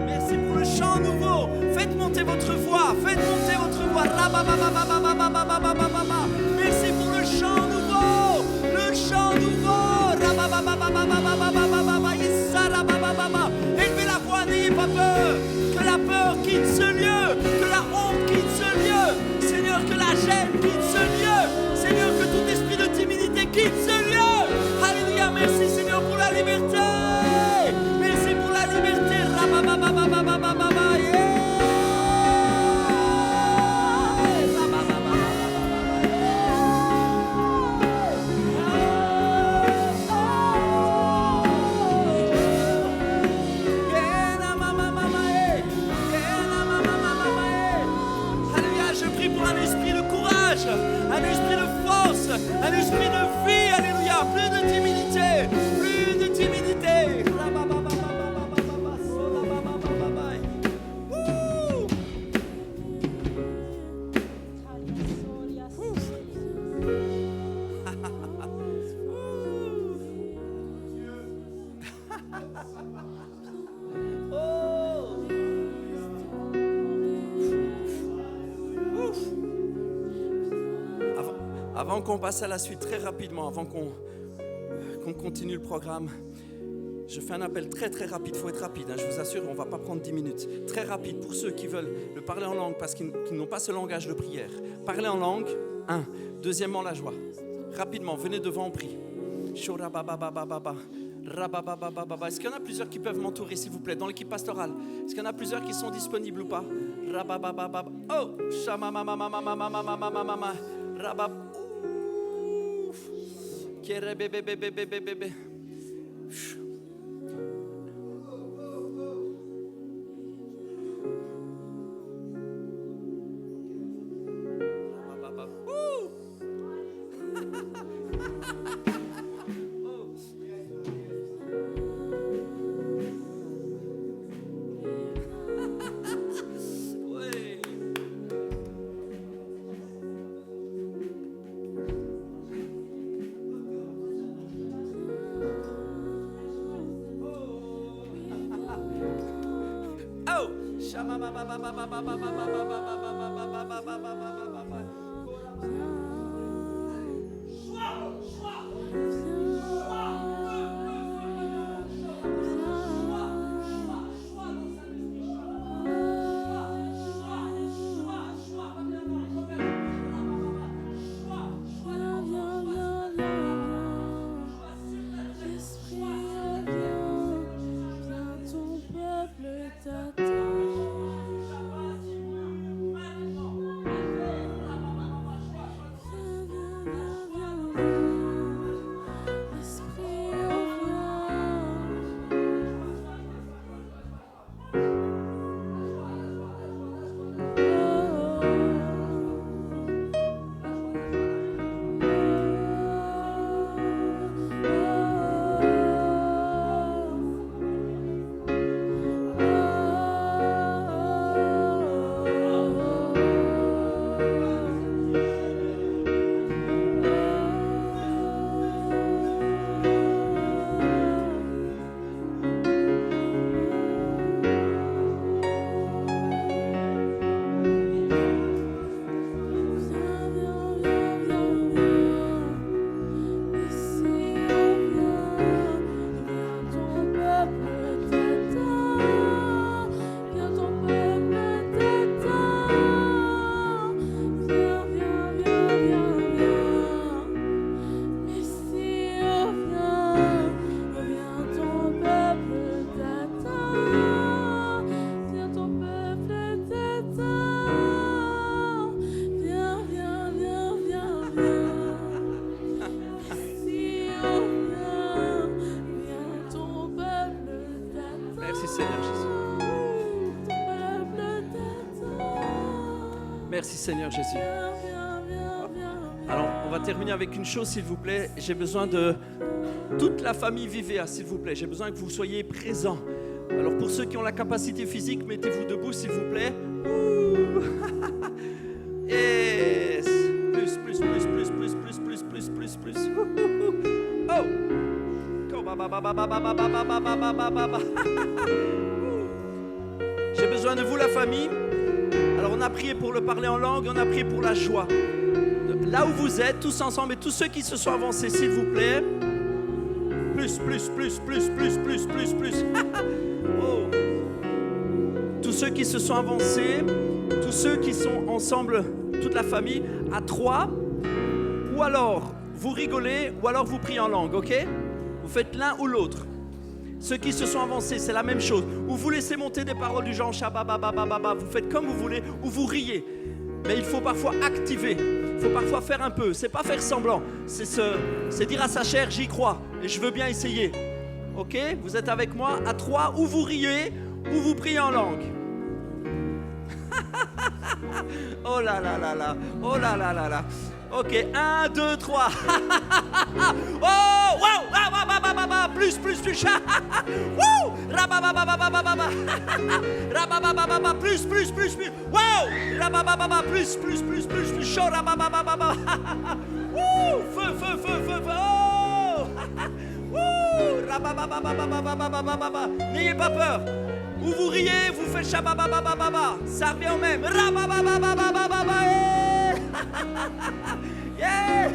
Merci pour le chant nouveau. Faites monter votre voix. Faites monter votre voix. Rababababababababababababa. Merci pour le chant nouveau. Le chant nouveau. Rabababababababababababa. Isarababababa. Élevez la voix, n'ayez pas peur. Que la peur quitte ce lieu. Que la honte quitte ce lieu. Seigneur, que la gêne quitte ce lieu. Seigneur, que tout esprit de timidité quitte ce lieu. Alléluia. Merci Seigneur pour la liberté. Merci pour la liberté. Rababababababababa. Yeah. Alléluia, je prie pour un esprit de courage, un esprit de force, un esprit de vie, alléluia, plus de timidité, plus de timidité. Ouh. Avant qu'on passe à la suite très rapidement, avant qu'on continue le programme, Je fais un appel très très rapide, il faut être rapide, hein, je vous assure, on ne va pas prendre 10 minutes. Très rapide pour ceux qui veulent le parler en langue parce qu'ils n'ont pas ce langage de prière. Parler en langue, 1. Deuxièmement, la joie. Rapidement, venez devant, on prie. Est-ce qu'il y en a plusieurs qui peuvent m'entourer, s'il vous plaît, dans l'équipe pastorale? Est-ce qu'il y en a plusieurs qui sont disponibles ou pas? Oh, Merci Seigneur Jésus. Alors, on va terminer avec une chose, s'il vous plaît. J'ai besoin de toute la famille Vivea, s'il vous plaît. J'ai besoin que vous soyez présents. Alors, pour ceux qui ont la capacité physique, mettez-vous debout, s'il vous plaît. Yes. Plus. Oh. J'ai besoin de vous, la famille. Alors, on a prié pour le parler en langue, on a prié pour la joie. Là où vous êtes, tous ensemble, et tous ceux qui se sont avancés, s'il vous plaît. Plus. Oh. Tous ceux qui se sont avancés, tous ceux qui sont ensemble, toute la famille, à 3, ou alors vous rigolez, ou alors vous priez en langue, ok? Vous faites l'un ou l'autre. Ceux qui se sont avancés, c'est la même chose. Ou vous laissez monter des paroles du genre shabababababa, vous faites comme vous voulez, ou vous riez. Mais il faut parfois activer, il faut parfois faire un peu. C'est pas faire semblant, c'est dire à sa chair, j'y crois, et je veux bien essayer. Ok? Vous êtes avec moi à 3, ou vous riez, ou vous priez en langue. Oh là là là là, oh là là là là. Ok, 1, 2, 3. Oh, wow, plus. Wouh, rababababababa. Rabababababa, plus. Wow, rababababa, plus. Chaud, rabababababa. Wouh, feu. Oh. Wouh, rababababababa. N'ayez pas peur. Ou vous riez, vous faites shabababababa. Ça revient au même. Rabababababa. Yeah.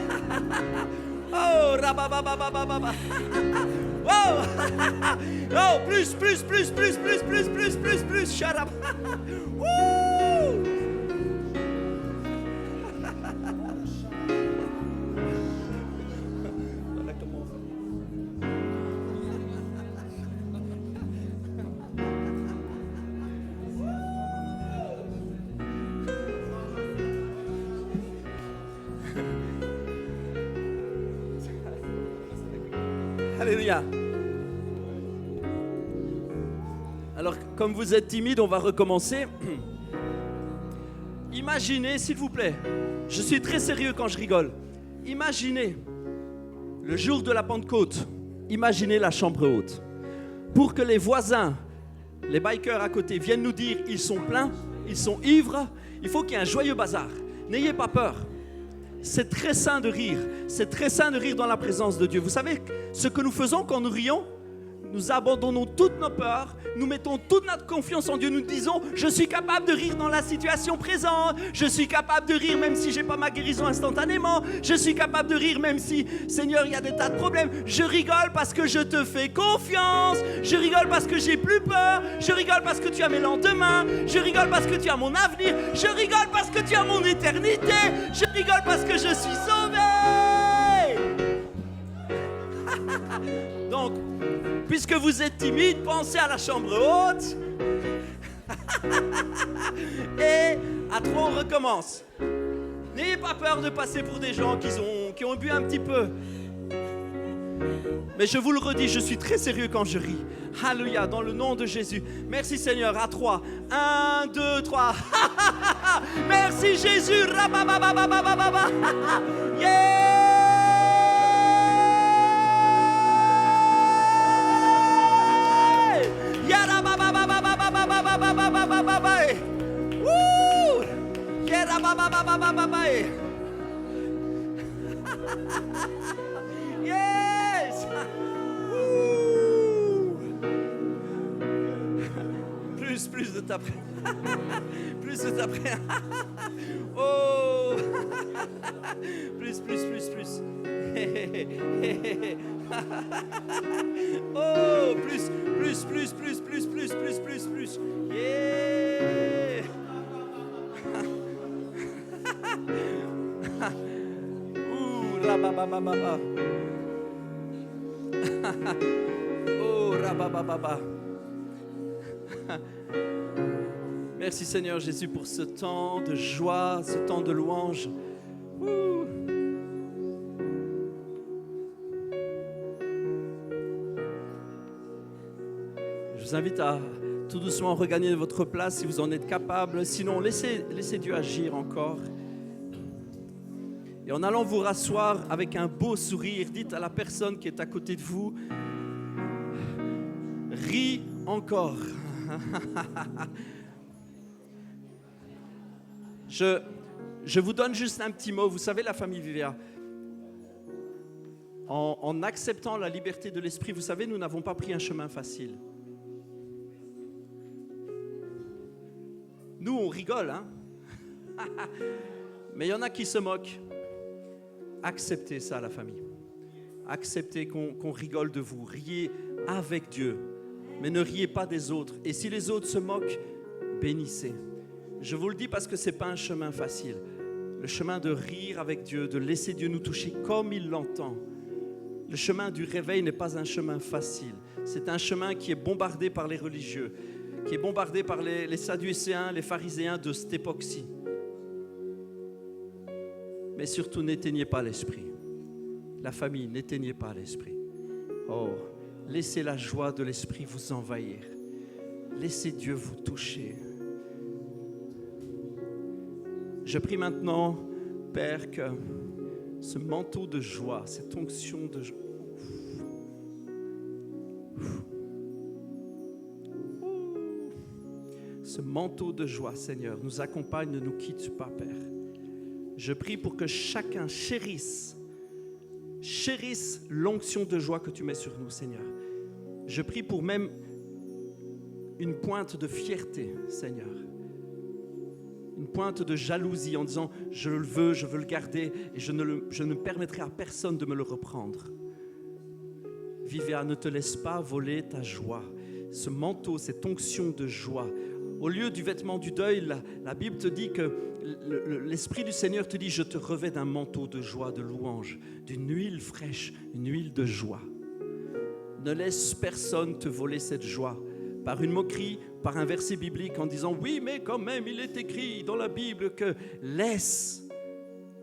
Oh, rabababababa. Wow! Oh, plus. Shut up. Woo! Voilà comment on fait. Alléluia. Alors, comme vous êtes timide, on va recommencer. Imaginez, s'il vous plaît, je suis très sérieux quand je rigole. Imaginez le jour de la Pentecôte, imaginez la chambre haute. Pour que les voisins, les bikers à côté viennent nous dire ils sont pleins, ils sont ivres, il faut qu'il y ait un joyeux bazar. N'ayez pas peur. C'est très sain de rire. C'est très sain de rire dans la présence de Dieu. Vous savez ce que nous faisons quand nous rions? Nous abandonnons toutes nos peurs, nous mettons toute notre confiance en Dieu, nous disons « Je suis capable de rire dans la situation présente, je suis capable de rire même si je n'ai pas ma guérison instantanément, je suis capable de rire même si, Seigneur, il y a des tas de problèmes. Je rigole parce que je te fais confiance, je rigole parce que j'ai plus peur, je rigole parce que tu as mes lendemains, je rigole parce que tu as mon avenir, je rigole parce que tu as mon éternité, je rigole parce que je suis sauvé. » Donc, puisque vous êtes timide, pensez à la chambre haute. Et à 3, on recommence. N'ayez pas peur de passer pour des gens qui ont bu un petit peu. Mais je vous le redis, je suis très sérieux quand je ris. Alléluia, dans le nom de Jésus. Merci Seigneur, à 3. 1, 2, 3. Merci Jésus. Yeah! Yes! Plus de ta près. Plus de ta près. Oh! Plus. Oh, plus. Yeah! Ouh, rabababa. Oh, rabababa. Merci Seigneur Jésus pour ce temps de joie, ce temps de louange. Ouh. Je vous invite à tout doucement regagner votre place si vous en êtes capable. Sinon, laissez Dieu agir encore. Et en allant vous rasseoir avec un beau sourire, dites à la personne qui est à côté de vous, ris encore. Je vous donne juste un petit mot. Vous savez, la famille Vivea, en acceptant la liberté de l'esprit, vous savez, nous n'avons pas pris un chemin facile. Nous, on rigole, hein. Mais il y en a qui se moquent. Acceptez ça, la famille. Acceptez qu'on rigole de vous. Riez avec Dieu, mais ne riez pas des autres. Et si les autres se moquent, bénissez. Je vous le dis parce que ce n'est pas un chemin facile. Le chemin de rire avec Dieu, de laisser Dieu nous toucher comme il l'entend. Le chemin du réveil n'est pas un chemin facile. C'est un chemin qui est bombardé par les religieux, qui est bombardé par les sadducéens, les pharisiens de cette époque-ci. Mais surtout, n'éteignez pas l'esprit. La famille, n'éteignez pas l'esprit. Oh, laissez la joie de l'esprit vous envahir. Laissez Dieu vous toucher. Je prie maintenant, Père, que ce manteau de joie, cette onction de joie, ce manteau de joie, Seigneur, nous accompagne, ne nous quitte pas, Père. Je prie pour que chacun chérisse l'onction de joie que tu mets sur nous, Seigneur. Je prie pour même une pointe de fierté, Seigneur. Une pointe de jalousie en disant « je veux le garder et je ne permettrai à personne de me le reprendre ». Vivea, ne te laisse pas voler ta joie. Ce manteau, cette onction de joie. Au lieu du vêtement du deuil, la Bible te dit que l'Esprit du Seigneur te dit, je te revêts d'un manteau de joie, de louange, d'une huile fraîche, une huile de joie. Ne laisse personne te voler cette joie par une moquerie, par un verset biblique en disant, oui, mais quand même, il est écrit dans la Bible que laisse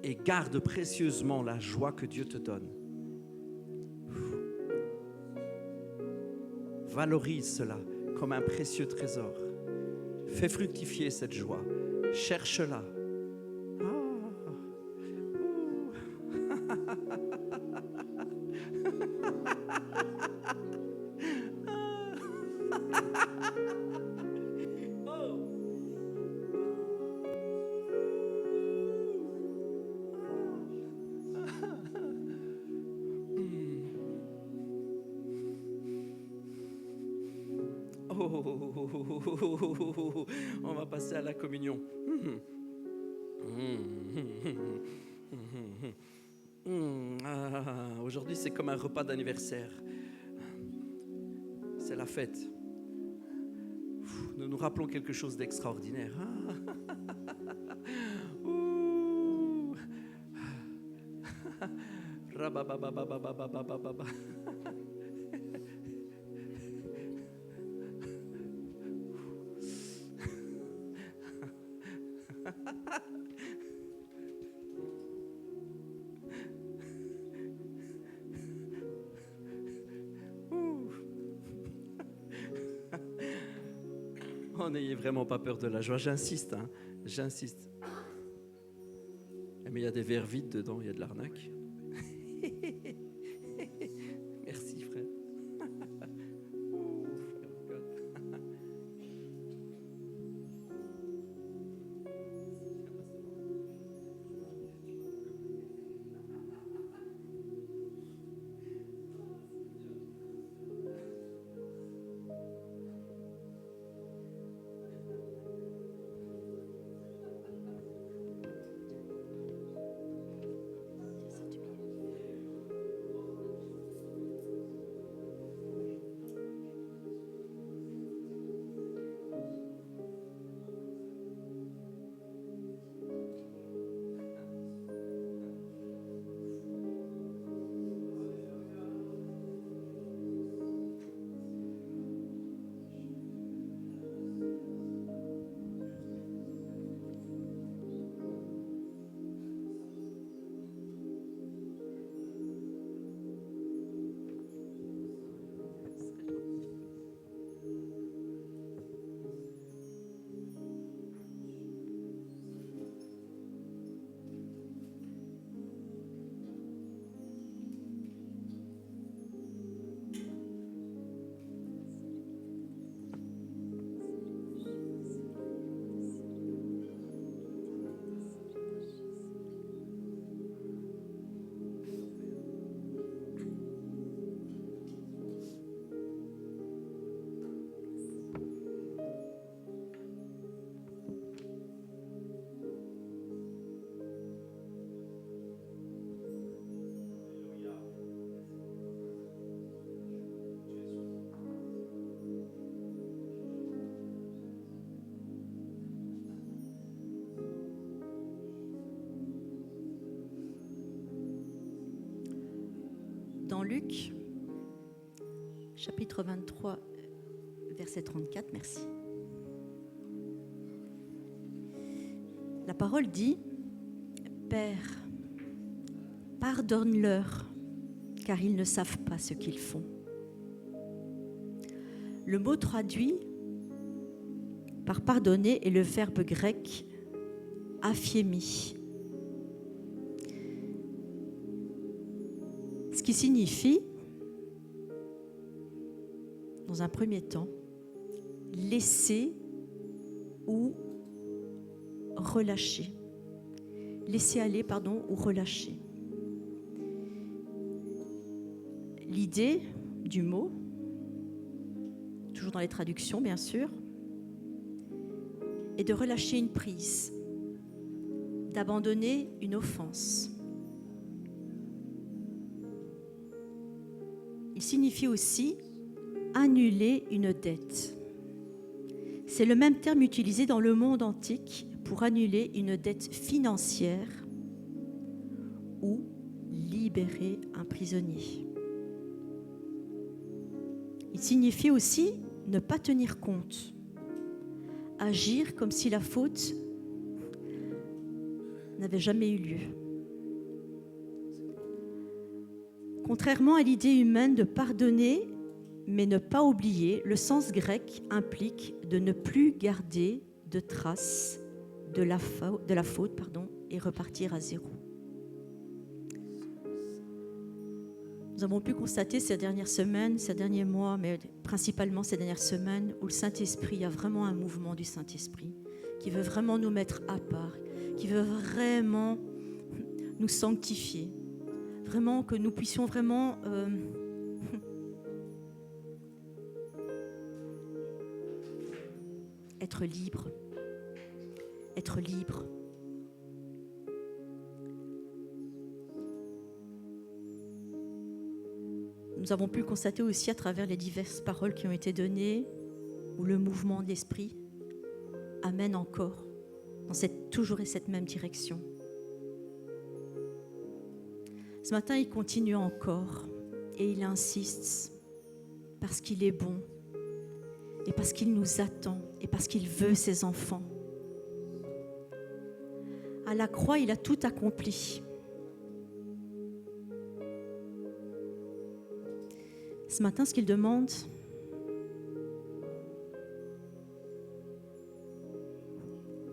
et garde précieusement la joie que Dieu te donne. Valorise cela comme un précieux trésor. Fais fructifier cette joie. Cherche-la. On va passer à la communion. Aujourd'hui, c'est comme un repas d'anniversaire. C'est la fête. Nous nous rappelons quelque chose d'extraordinaire. Oh, n'ayez vraiment pas peur de la joie, j'insiste, j'insiste. Mais il y a des verres vides dedans, il y a de l'arnaque. Merci frère. Dans Luc, chapitre 23, verset 34, merci. La parole dit, « Père, pardonne-leur, car ils ne savent pas ce qu'ils font. » Le mot traduit par pardonner est le verbe grec « aphiemi ». Ce qui signifie, dans un premier temps, laisser ou relâcher. Laisser aller, ou relâcher. L'idée du mot, toujours dans les traductions bien sûr, est de relâcher une prise, d'abandonner une offense. Il signifie aussi annuler une dette. C'est le même terme utilisé dans le monde antique pour annuler une dette financière ou libérer un prisonnier. Il signifie aussi ne pas tenir compte, agir comme si la faute n'avait jamais eu lieu. Contrairement à l'idée humaine de pardonner, mais ne pas oublier, le sens grec implique de ne plus garder de traces de la faute et repartir à zéro. Nous avons pu constater ces dernières semaines, ces derniers mois, mais principalement ces dernières semaines, où le Saint-Esprit, il y a vraiment un mouvement du Saint-Esprit qui veut vraiment nous mettre à part, qui veut vraiment nous sanctifier, vraiment que nous puissions vraiment être libres. Être libres. Nous avons pu le constater aussi à travers les diverses paroles qui ont été données, où le mouvement de l'esprit amène encore dans toujours cette même direction. Ce matin, il continue encore et il insiste parce qu'il est bon et parce qu'il nous attend et parce qu'il veut ses enfants. À la croix, il a tout accompli. Ce matin, ce qu'il demande,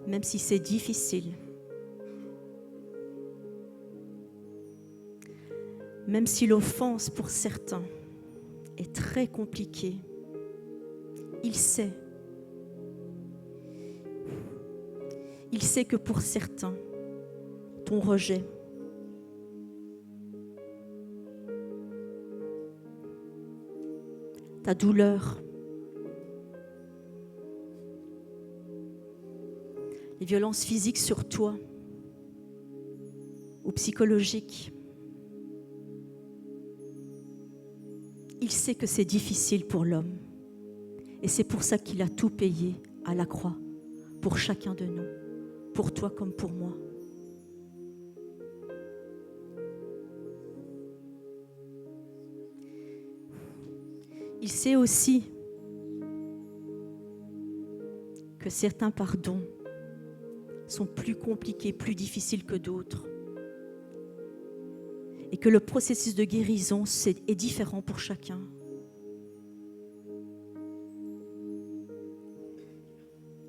même si c'est difficile, même si l'offense pour certains est très compliquée, il sait que pour certains, ton rejet, ta douleur, les violences physiques sur toi ou psychologiques, il sait que c'est difficile pour l'homme. Et c'est pour ça qu'il a tout payé à la croix, pour chacun de nous, pour toi comme pour moi. Il sait aussi que certains pardons sont plus compliqués, plus difficiles que d'autres. Et que le processus de guérison est différent pour chacun.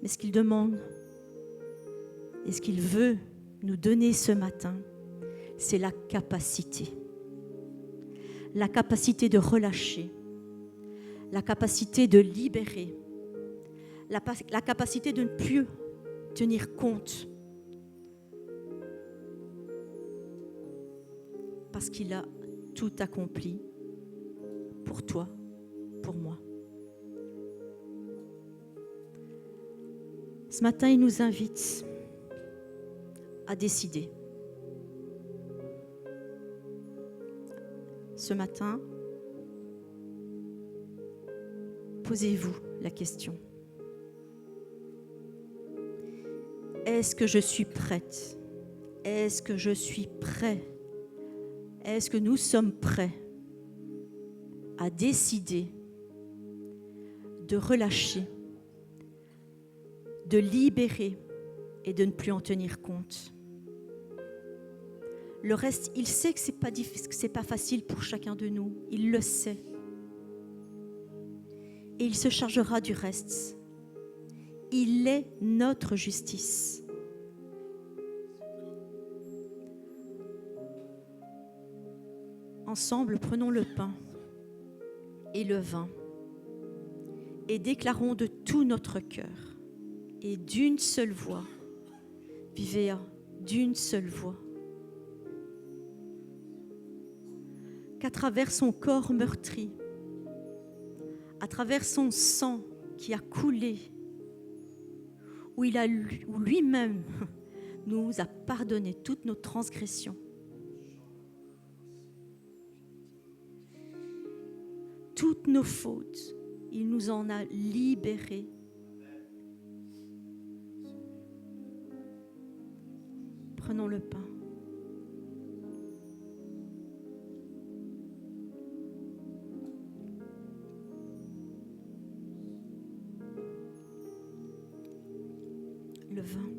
Mais ce qu'il demande et ce qu'il veut nous donner ce matin, c'est la capacité. La capacité de relâcher, la capacité de libérer, la capacité de ne plus tenir compte. Parce qu'il a tout accompli pour toi, pour moi. Ce matin, il nous invite à décider. Ce matin, posez-vous la question. Est-ce que je suis prête? Est-ce que je suis prêt? Est-ce que nous sommes prêts à décider de relâcher, de libérer et de ne plus en tenir compte? Le reste, il sait que c'est pas facile pour chacun de nous. Il le sait. Et il se chargera du reste. Il est notre justice. Ensemble, prenons le pain et le vin et déclarons de tout notre cœur et d'une seule voix, vivez d'une seule voix, qu'à travers son corps meurtri, à travers son sang qui a coulé, où lui-même nous a pardonné toutes nos transgressions, toutes nos fautes. Il nous en a libérés. Prenons le pain. Le vin.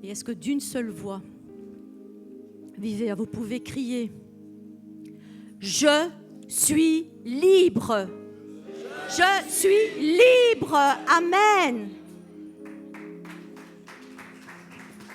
Et est-ce que d'une seule voix, vivez, vous pouvez crier, je suis libre. Je suis libre. Amen.